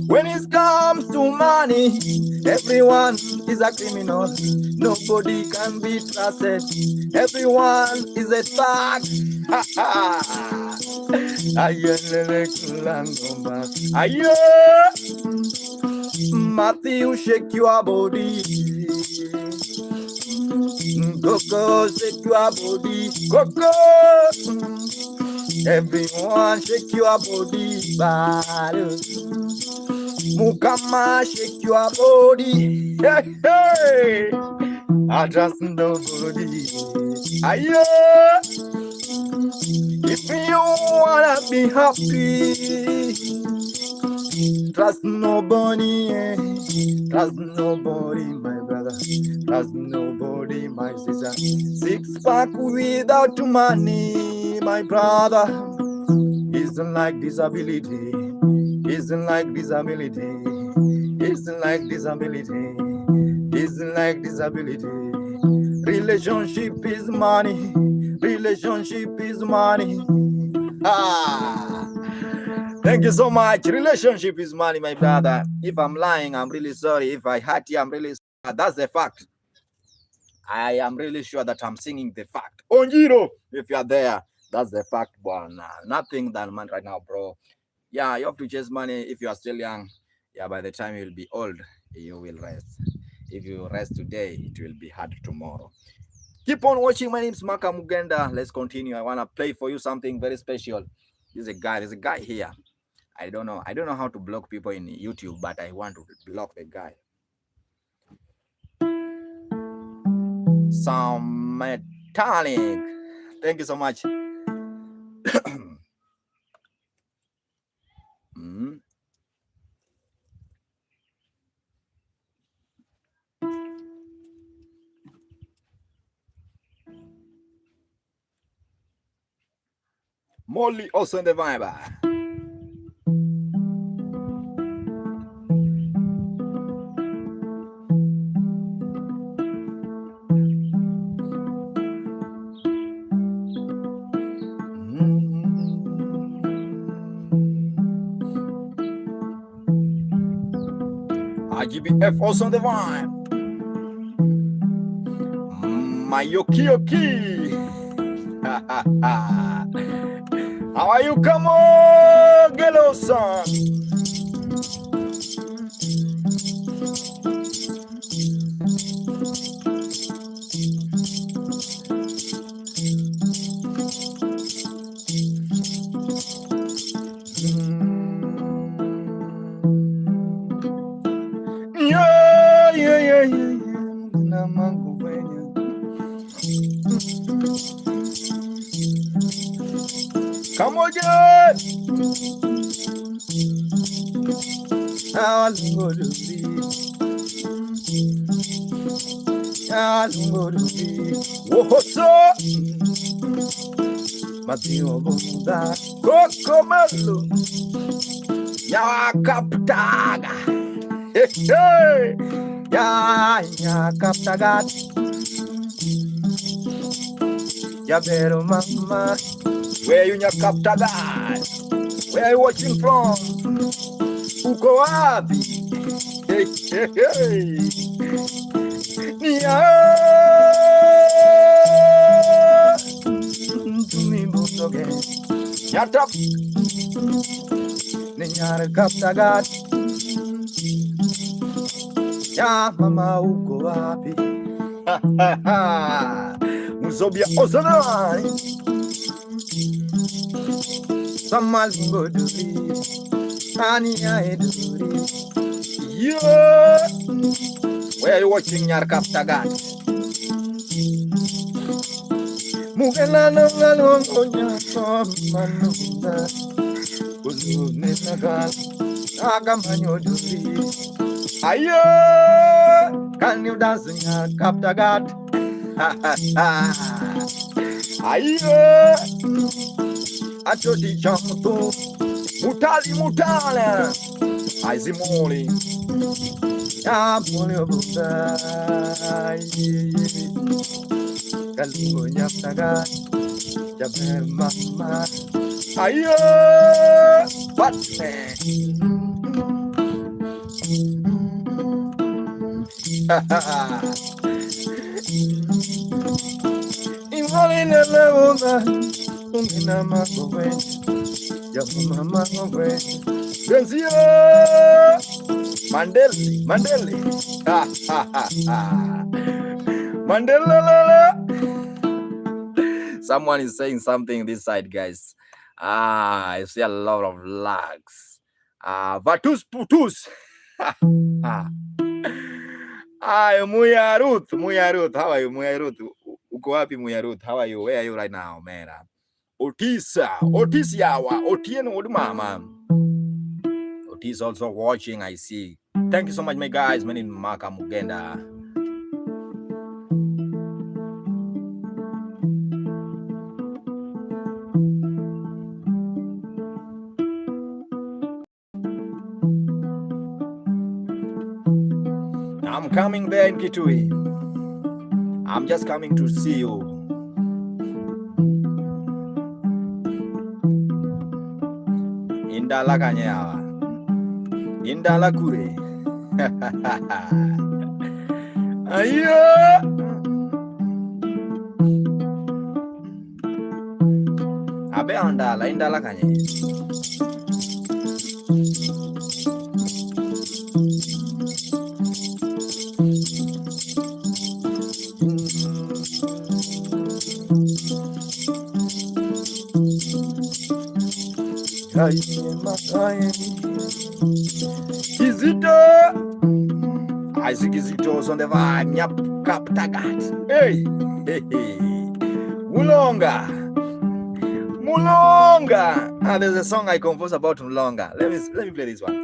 Speaker 2: When it comes to money, everyone is a criminal. Nobody can be trusted. Everyone is a thug. Ayo, Matthew, shake your body. Coco, shake your body. Coco, everyone shake your body. Mukama, shake your body. Hey, hey. I trust nobody. Ayo. If you wanna be happy, trust nobody, trust nobody, my brother, trust nobody, my sister. Six pack without money, my brother, isn't like disability, isn't like disability, isn't like disability, isn't like disability. Relationship is money. Relationship is money. Thank you so much. Relationship is money, my brother. If I'm lying, I'm really sorry. If I hurt you, I'm really sorry. That's the fact. I am really sure that I'm singing the fact. Onjiro, if you're there, that's the fact, one. Nothing than money right now, bro. Yeah, you have to chase money if you are still young. Yeah, by the time you will be old, you will rest. If you rest today, it will be hard tomorrow. Keep on watching. My name is Maka Mugenda. Let's continue. I want to play for you something very special. There's a guy here. I don't know how to block people in YouTube, but I want to block the guy. Some metallic. Thank you so much. Molly also in the vibe. RGBF also on the vibe. Mayoki. How are you? Come on, Gelo son. Yeah. Come on, girl. Wohoso Matio Buda Kokomalo Ya Kaptaga Ya Kaptagat Ya Bero Mama Where you Kaptagat? Where are you watching from? Uko wapi? Nia Tumibutoge Yatap Ninyar Kaptagat Ya mama uko wapi? Muzobia Ozanai Samalingo Duri Ania Eduri Yeah. Where are you watching Nyar Kaptagat? Mugela no ngonya manuna Uzune nagal Agamanyo Duri Ayo Can you dance Nyar Kaptagat? Ayo Atoti Chamuto Mutali Aizimoli Ya mole obuda Kalungo nyaptaga Jaber mama Ayo Batman Imoli nele una Ungina magowe Ya mama magowe Genzio Mandeli Mandela. Someone is saying something this side, guys. I see a lot of lags. Vatus putus. Muya Ruth. How are you, Muya Ruth? Uko wapi, Muya Ruth? How are you? Where are you right now, man? Otis Yawa, Otieno Odumama. Otis also watching, I see. Thank you so much, my guys. My name is Maka Mugenda. I'm coming there in Kitui. I'm just coming to see you. Indala Kanyawa. Indala Kure. Ayo. Abe indala Kanye. Kizito Isaac Kizito's on the vibe. Nyap Kaptagat. Hey. Mulonga. There's a song I composed about Mulonga. Let me play this one.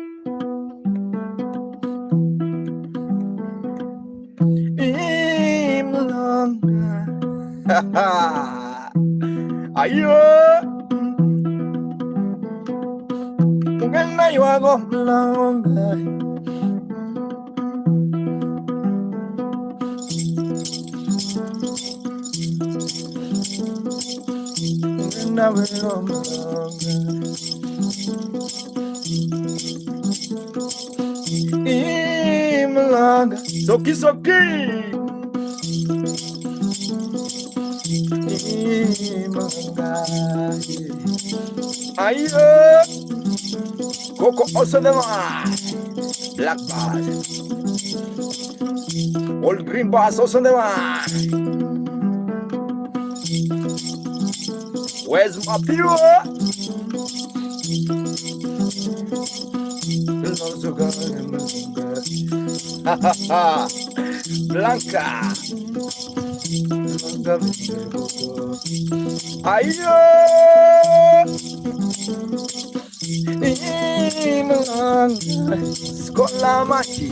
Speaker 2: Mulonga. Ayo. Mugenda yuago Mulonga. Imlanga Soki Imlanga Ayo Coco Osadema Blackbird Old Green Bass Osadema. Where's my pure? Blanca. Ayo. Sekolah mati.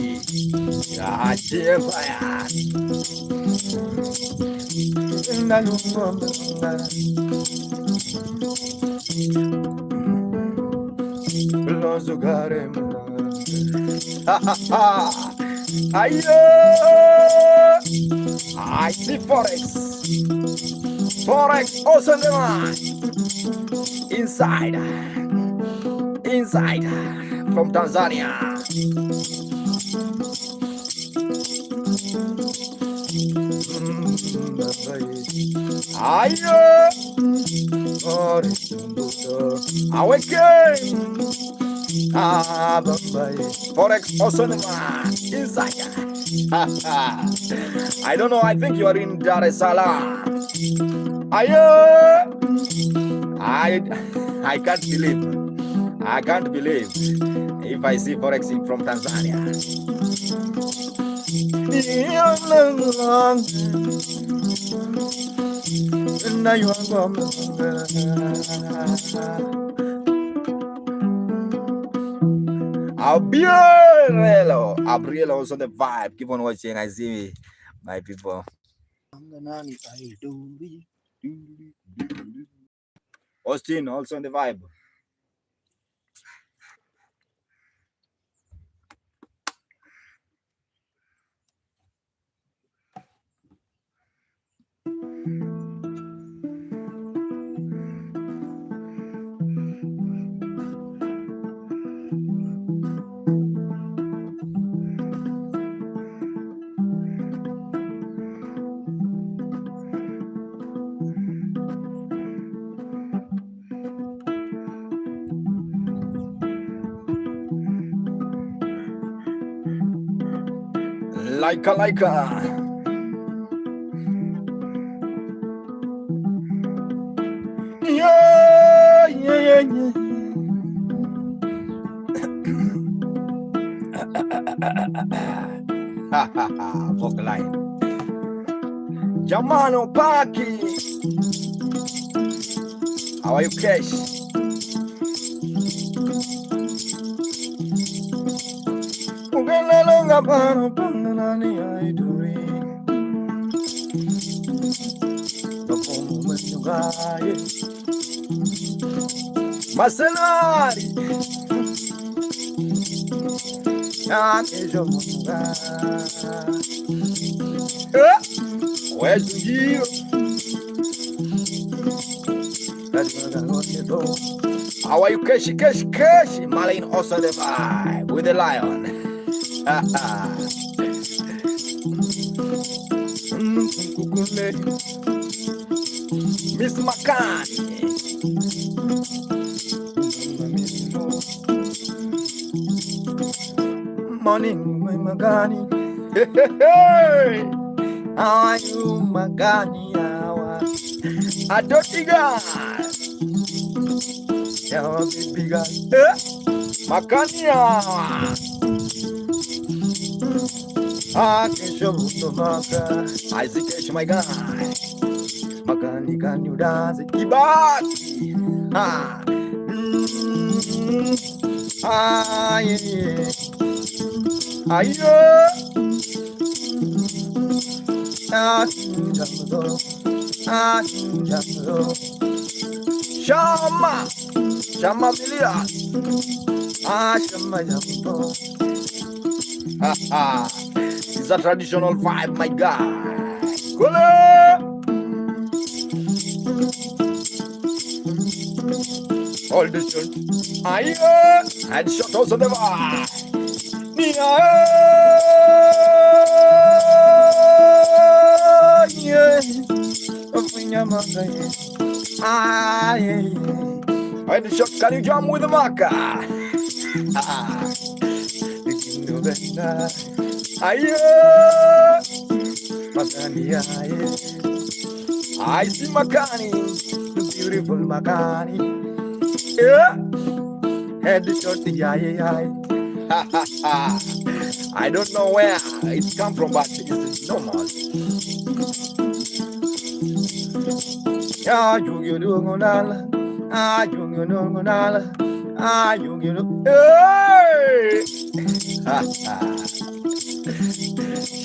Speaker 2: Gajah bayar. I see Forex. Forex also in the line. Inside from Tanzania. Ayo, awaken. Forex also in the line. Inside. I don't know. I think you are in Dar es Salaam. Ayo. I can't believe. I can't believe if I see Forex from Tanzania. Abrielo also the vibe. Keep on watching. I see my people. Austin also on the vibe. Laika. Yeah. Vocal line. Jamano Paki. How are you, Cash? Masenari. Where's you? How are you, Keshi? Marlene also the vibe with the lion. Miss Makani. Morning, my Magani. Hey, how are you, Magani? I don't think Makania. I see my guy. Makani, can you dance? Kibaki. Yeah. Ayo. Shama Bilia. Shama Jambo. It's a traditional vibe, my guy. Hold the shot. Ayo. And shot also the vibe. Why the shot? Can you jump with the marker? I see Makani, the beautiful Makani. Yeah, head the shot, I don't know where it come from, but it's normal. You do monala. You know monala. You know. Hey!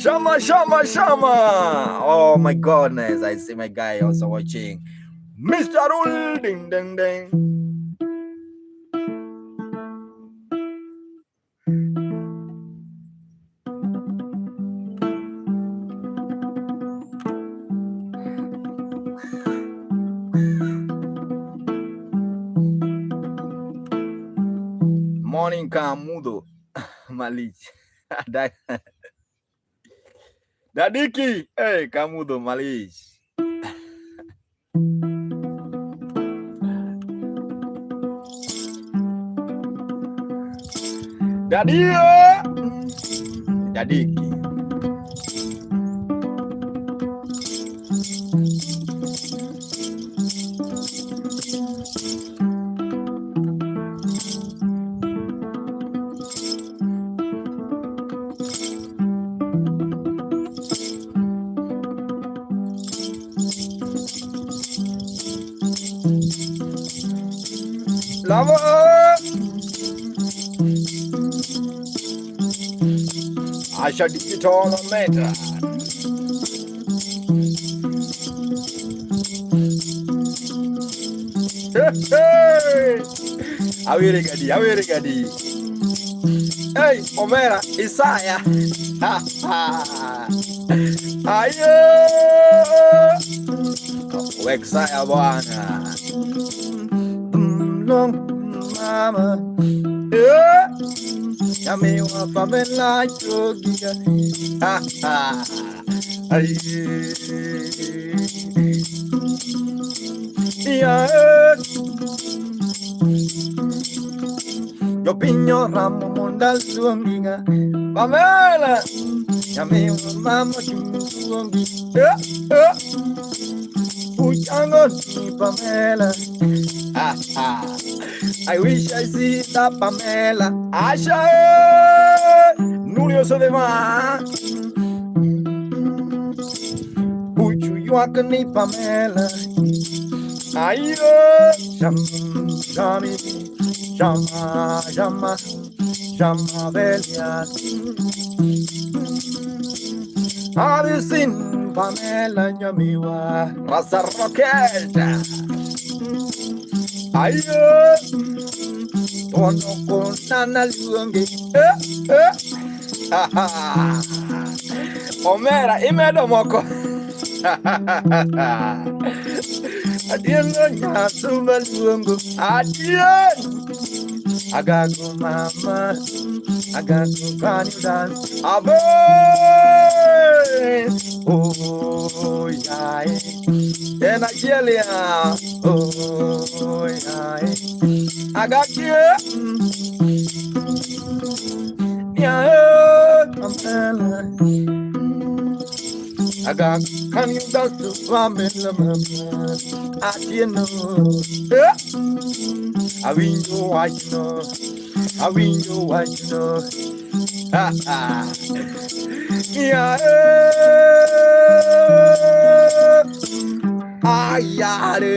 Speaker 2: Shama, Shama, Shama. Oh my goodness, I see my guy also watching. Mr. Rule, ding, ding, ding. Morning, Kamudo. Malik. Dadiki. Hey, Kamudo, Malik. Dadiki. Lava. I shall digital later. Hey, awiri gadi. Hey, Omera, Isaiah. Ayo. Wexaya bwana. Long mama. Yeah. Yami wa Pamela Jogia. Aye. Yeah. Yo piño ramo mondal suamiga. Pamela. Yami wa mama Jogia. Yeah. Puyango ni Pamela. I wish I see that Pamela. Asha, Nulio Sodema. Puchu Yuakani Pamela. Ayo, Shami, Shama Belia. Have you seen Pamela Yamiwa? Rasa Roqueta. Ayo, Tono con Nana Luangi. Omera, imedo moko. Adieno nya sumba luangu. Adien. Agago mama. Agago kanidan. Abe. Oh, yeah. Then I kill ya. Oh, yeah. I got you. Yeah, I'm telling. I got can you dance to Pamela? I didn't know. I win you, I know. I win you, I know. Ha ha. Yeah. Ayare.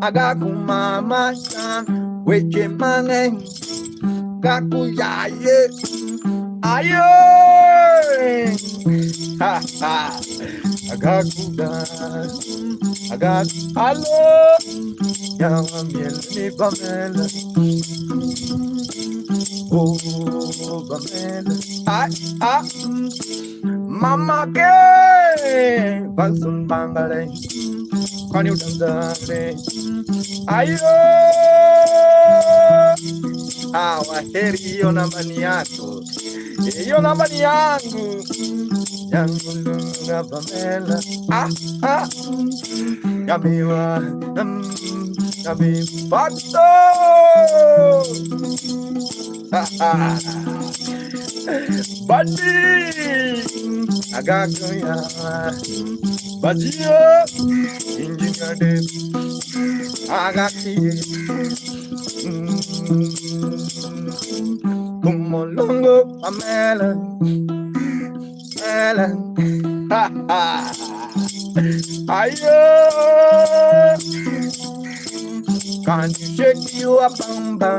Speaker 2: Agaku mama san weche mane gaku yaye ayo ha ha agaku da agaku alo yawa miel ni Pamela oh Pamela mama ke balsun bangale can you dance? Ayo, waheri hiyo nambani yako, hiyo nambani yangu, yangu lunga Pamela, yamiwa, yamifato, badi, agako ya, badio, injingade. I got you. Kumolongo Pamela, ha ha. Ayo, can you shake you up, bamba?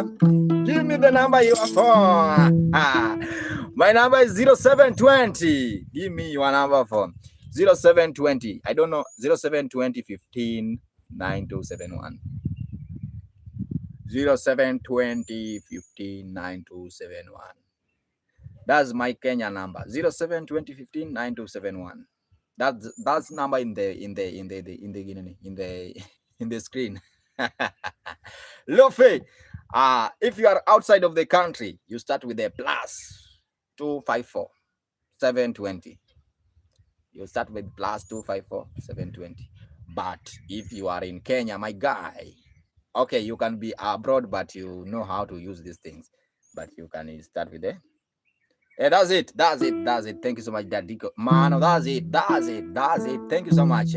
Speaker 2: Give me the number you are for. My number is 0720. Give me your number phone. 0720. I don't know. 0720 15 9271. 0720 15 9271. That's my Kenya number. 0720 15 9271. That's number in the screen. Lofe, if you are outside of the country, you start with a plus 254 720. You start with plus 254 720. But if you are in Kenya, my guy, okay, you can be abroad, but you know how to use these things. But you can start with a. Yeah, that's it. Thank you so much, Daddy. Man, that's it. Thank you so much.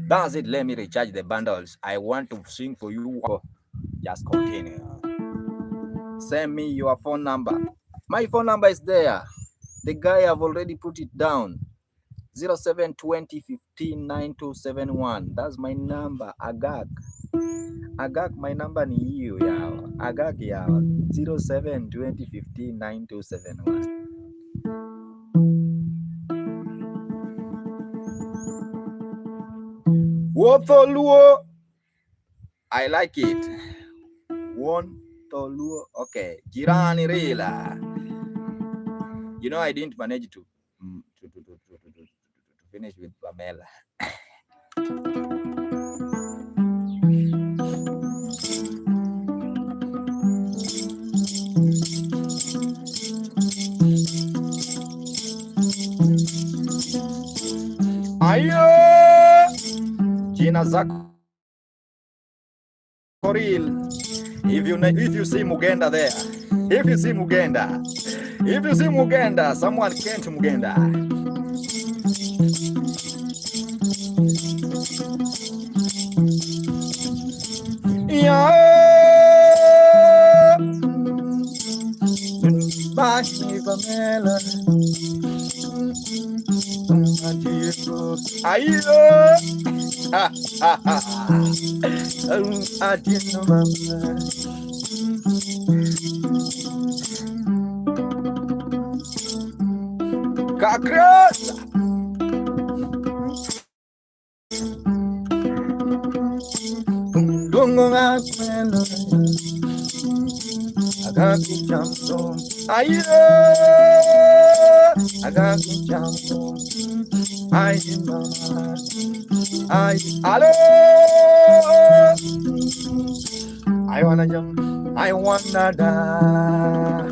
Speaker 2: That's it. Let me recharge the bundles. I want to sing for you. Just continue. Send me your phone number. My phone number is there. The guy have already put it down. 0720 15 9271. That's my number. Agag, my number ni hiyo yao. Agag yao. 0720 15 9271. Wotoluo. I like it. Wotoluo. Okay. Jirani Rila. You know, I didn't manage to finish with Pamela. Ayo! Jina zako real. If you see Mugenda there, if you see Mugenda, someone came to Mugenda. Yeah. Pamela. Ayo. Kakras. Ayo. Hello. I wanna jump. I wanna die.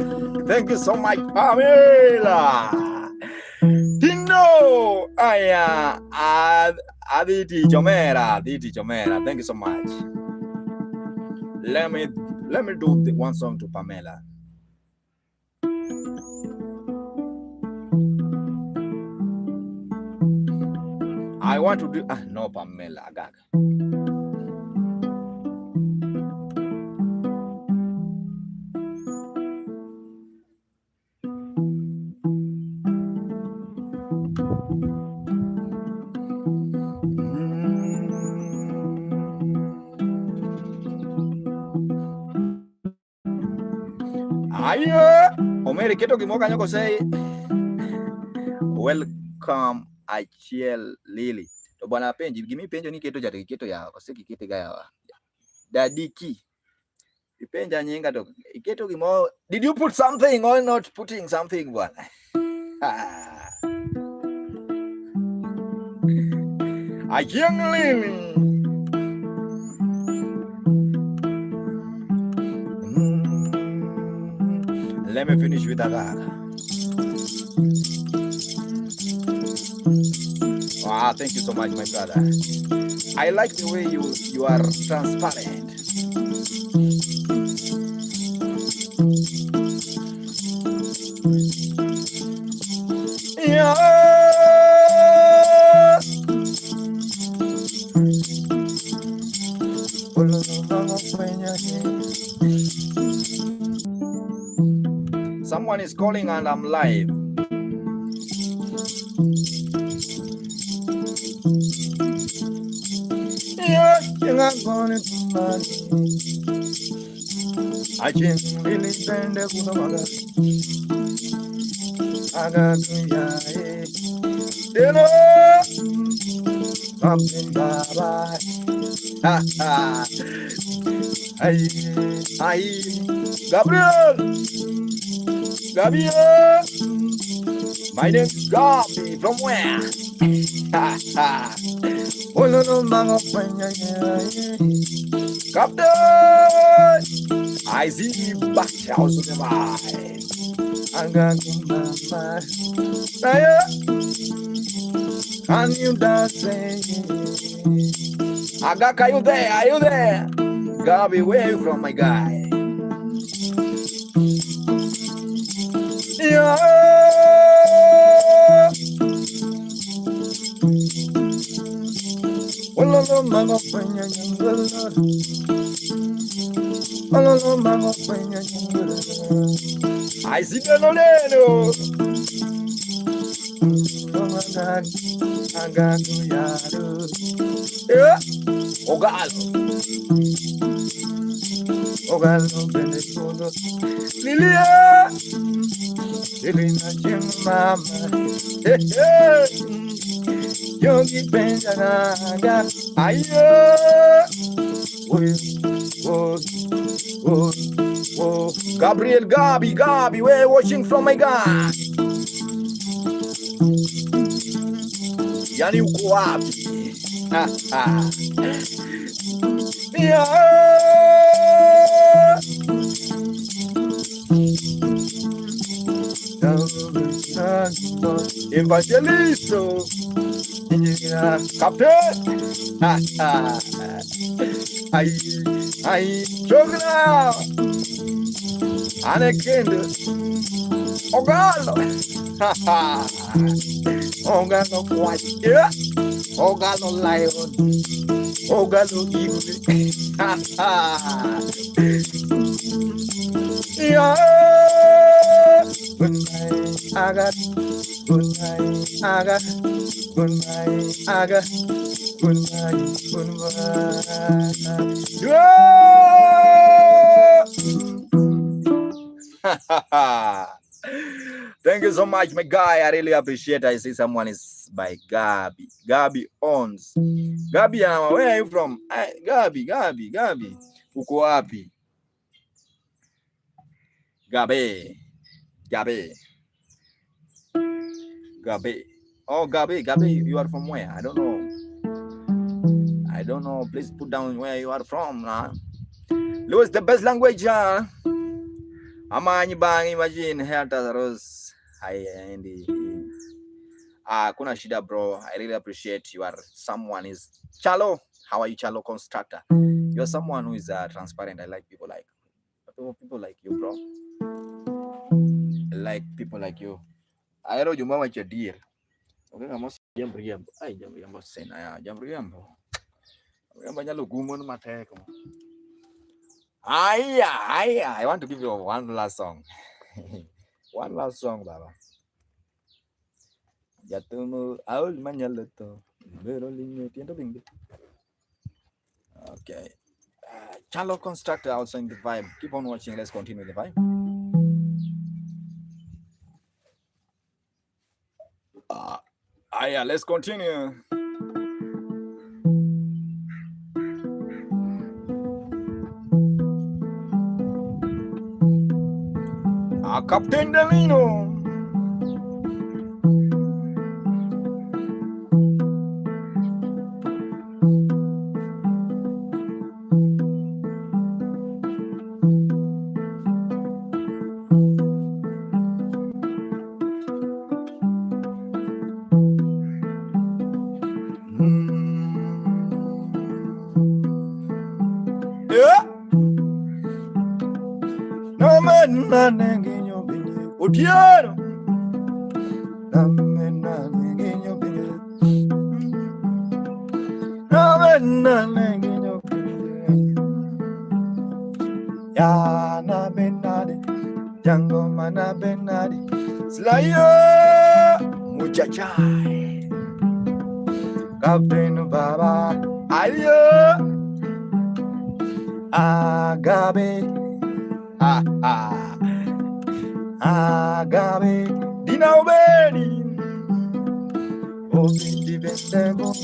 Speaker 2: Thank you so much, Pamela. Tino. Aditi Jomera. Thank you so much. Let me do the one song to Pamela. I want to do no Pamela Gaga. Ayo, Omeri keto kimoka nyoko say welcome Achiel Lily. To bwana penji, gimi penjo ni keto jati keto ya koseki kete gaya. Dadiki. Ipenja nyinga to keto kimo. Did you put something or not putting something bwana? Achiel Lily. Let me finish with that. Thank you so much, my brother. I like the way you are transparent. Yeah. Someone is calling and I'm live. I can't really spend the Kunamaga. Agakuya, Dino, Captain Baba. Ay, Gabriel, Gabriel. My name is Gabi. From where? Oh no no mango Captain, I see you back house of the mind. Can you dance? Agaka, you there? Are you there? Gabi, where are you from, my guy? Yeah. Ololo mango penya nyangolo. Ololo mango penya nyangolo. I see the loleno. Agaku yaro. Yeah. Ogalo. Ogalo benekono. Lilia. Elena mama. Hey hey. Yogi Benjanaga, ayo, whoa, Gabriel, Gabi, where you watching from, my guy? Yani uko wapi? Evangelisto. Captain! Ai, joga! Anekendo! Ogalo! Ogalo white! Ogalo lion! Ogalo eagle! Yeah! Good night, I got. Good night, I got. Good night, Aga. Good night, good night. Thank you so much, my guy. I really appreciate it. I see someone is by Gabi. Gabi owns. Gabi, where are you from? Gabi. Uko wapi? Gabi. Oh, Gabi, you are from where? I don't know. Please put down where you are from. Louis, the best language. Amanyi bang, imagine. Helta Rose. Kuna shida, bro. I really appreciate you are someone is Chalo. How are you, Chalo Constructor? You are someone who is transparent. I like people like you, bro. I like people like you. I know you mama your dear. Okay, kamu jam riam. Ay, jam riam bosen. Jam riam. Riam banyak lu gumun mate kamu. I want to give you one last song. One last song, Baba. Jatuhmu aul manyaluto. Berolinya tiada bing. Okay. Chalo Constructor also in the vibe. Keep on watching. Let's continue the vibe. Yeah, let's continue. Captain Delino. Otiero. Ya na benadi, jango mana benadi, slayo muchachai, Captain Baba, ayo, Agabe, Agabe dina obeni obindi bendemo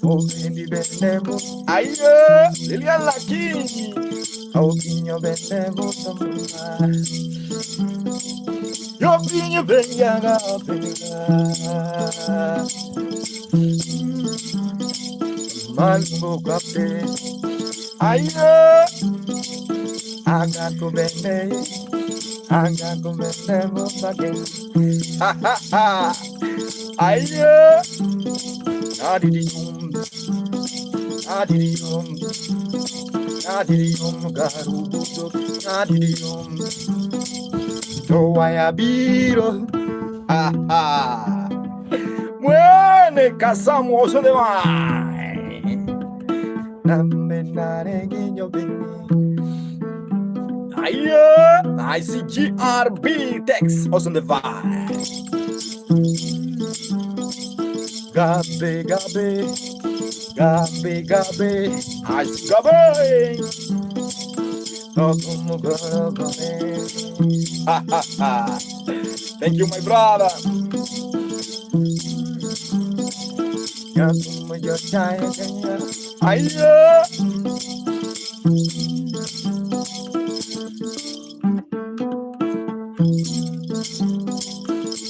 Speaker 2: obindi bendemo ayo lilia lakini obinyo bendemo yo binyo benyaga benga malmo kape ayo aga kubende mo again. Ayo adidiyum adidiyum adidiyum garudo adidiyum toaya biro mwene kasamu osodema namenare ginyo bini. I see GRB text also on the vibe. Gabe, gabe, gabe, gabe, I see gabe. Thank you, my brother.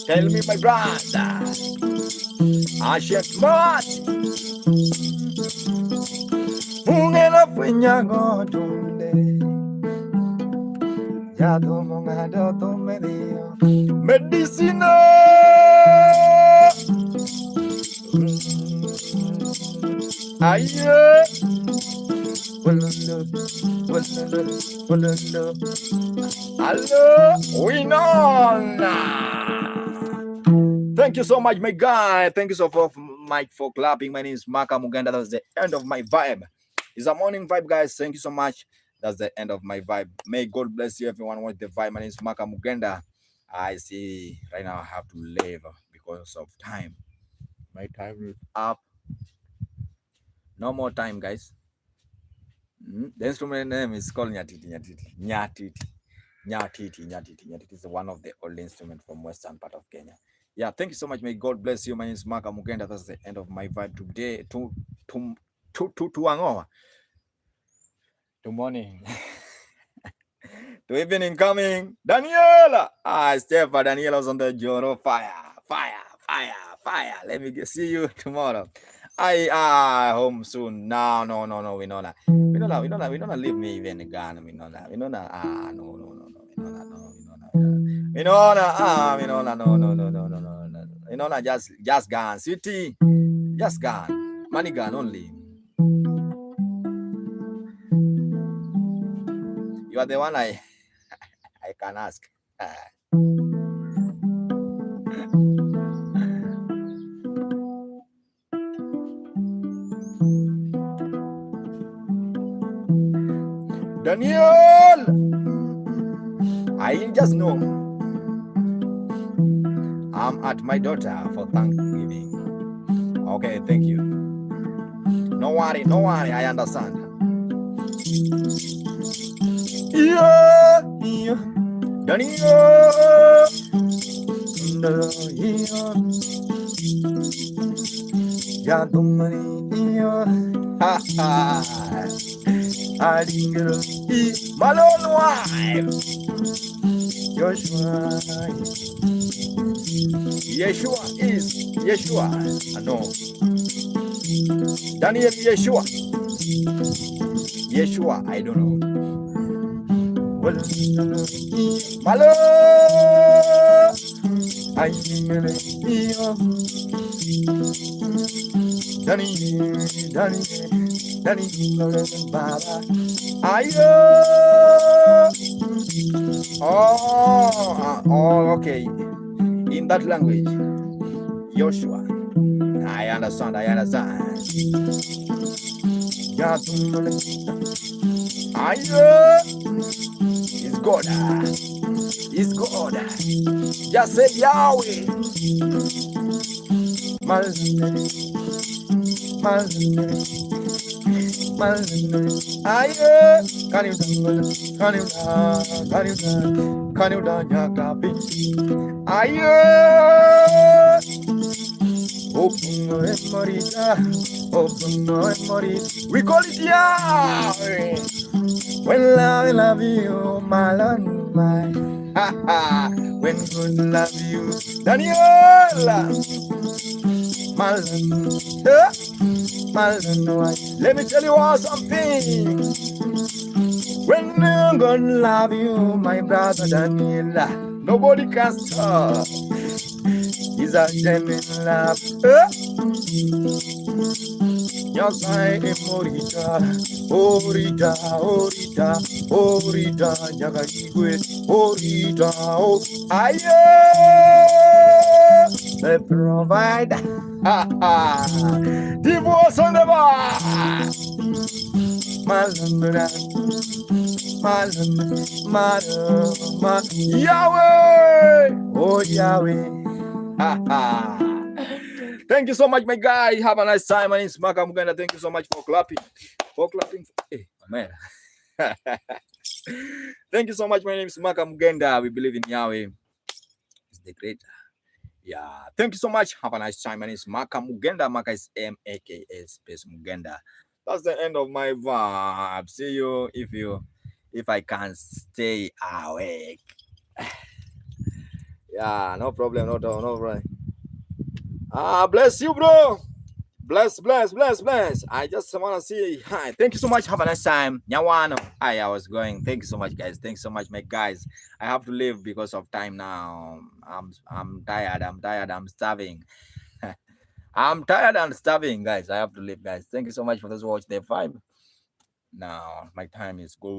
Speaker 2: Tell me, my brother, I shed much. Ungela fwenyango tunde, ya tomo ngado tomedio, medicina. Aye, hello, we know. Thank you so much, my guy. Thank you so much for clapping. My name is Maka Muganda. That's the end of my vibe. It's a morning vibe, guys. Thank you so much. That's the end of my vibe. May God bless you, everyone. With the vibe. My name is Maka Muganda. I see right now I have to leave because of time. My time is up. No more time, guys. The instrument name is called nyatiti. Nyatiti is one of the old instruments from western part of Kenya. Yeah, thank you so much. May God bless you. My name is Maka Mugenda. That's the end of my vibe today. To morning. To evening coming. Daniela. Steph, Daniela was on the Joro. Fire. Let me see you tomorrow. I home soon. No. We know that. We know that. Leave me even again. We know that. No. No. Just gone. City, just gone. Money gone only. You are the one I can ask. Daniel, I just know I'm at my daughter for Thanksgiving. Okay, thank you. No worry, I understand. Yeah. Daniel. Malone wife. Yeshua is Yeshua. No. Daniel Yeshua, I don't know. Malone. Danny, Baba. Oh, okay. In that language, Joshua. I understand. It's God. It's God. Just say Yahweh. Aye, can you nyakapi? Aye, open no morita, open no morita. We call it yeah. When love you, my love, my. Ha ha. When good love you, Daniela, my love, my love. Let me tell you all something. When I'm gonna love you, my brother Daniela, nobody can stop. He's a genuine love. Nyasai emorita, orita, orita, orita, nyagaigwe, orita, oh, aye, the provider. Ha ha, divorce on the bar. Malandra, malandra, Yahweh, oh Yahweh. Ha ha. Thank you so much, my guy. Have a nice time. My name is Maka Muganda. Thank you so much for clapping. For clapping. Hey, man. Thank you so much. My name is Maka Muganda. We believe in Yahweh. It's the great. Yeah. Thank you so much. Have a nice time. My name is Maka Muganda. Maka is M-A-K-A space Muganda. That's the end of my vibe. See you if I can stay awake. Yeah, no problem. No problem. Bless you, bro. Bless. I just want to say hi. Thank you so much. Have a nice time. Nyawano. Hi, I was going. Thank you so much, guys. Thanks so much, my guys. I have to leave because of time now. I'm tired. I'm starving. I'm tired and starving, guys. I have to leave, guys. Thank you so much for this watch. Day 5. Now my time is good.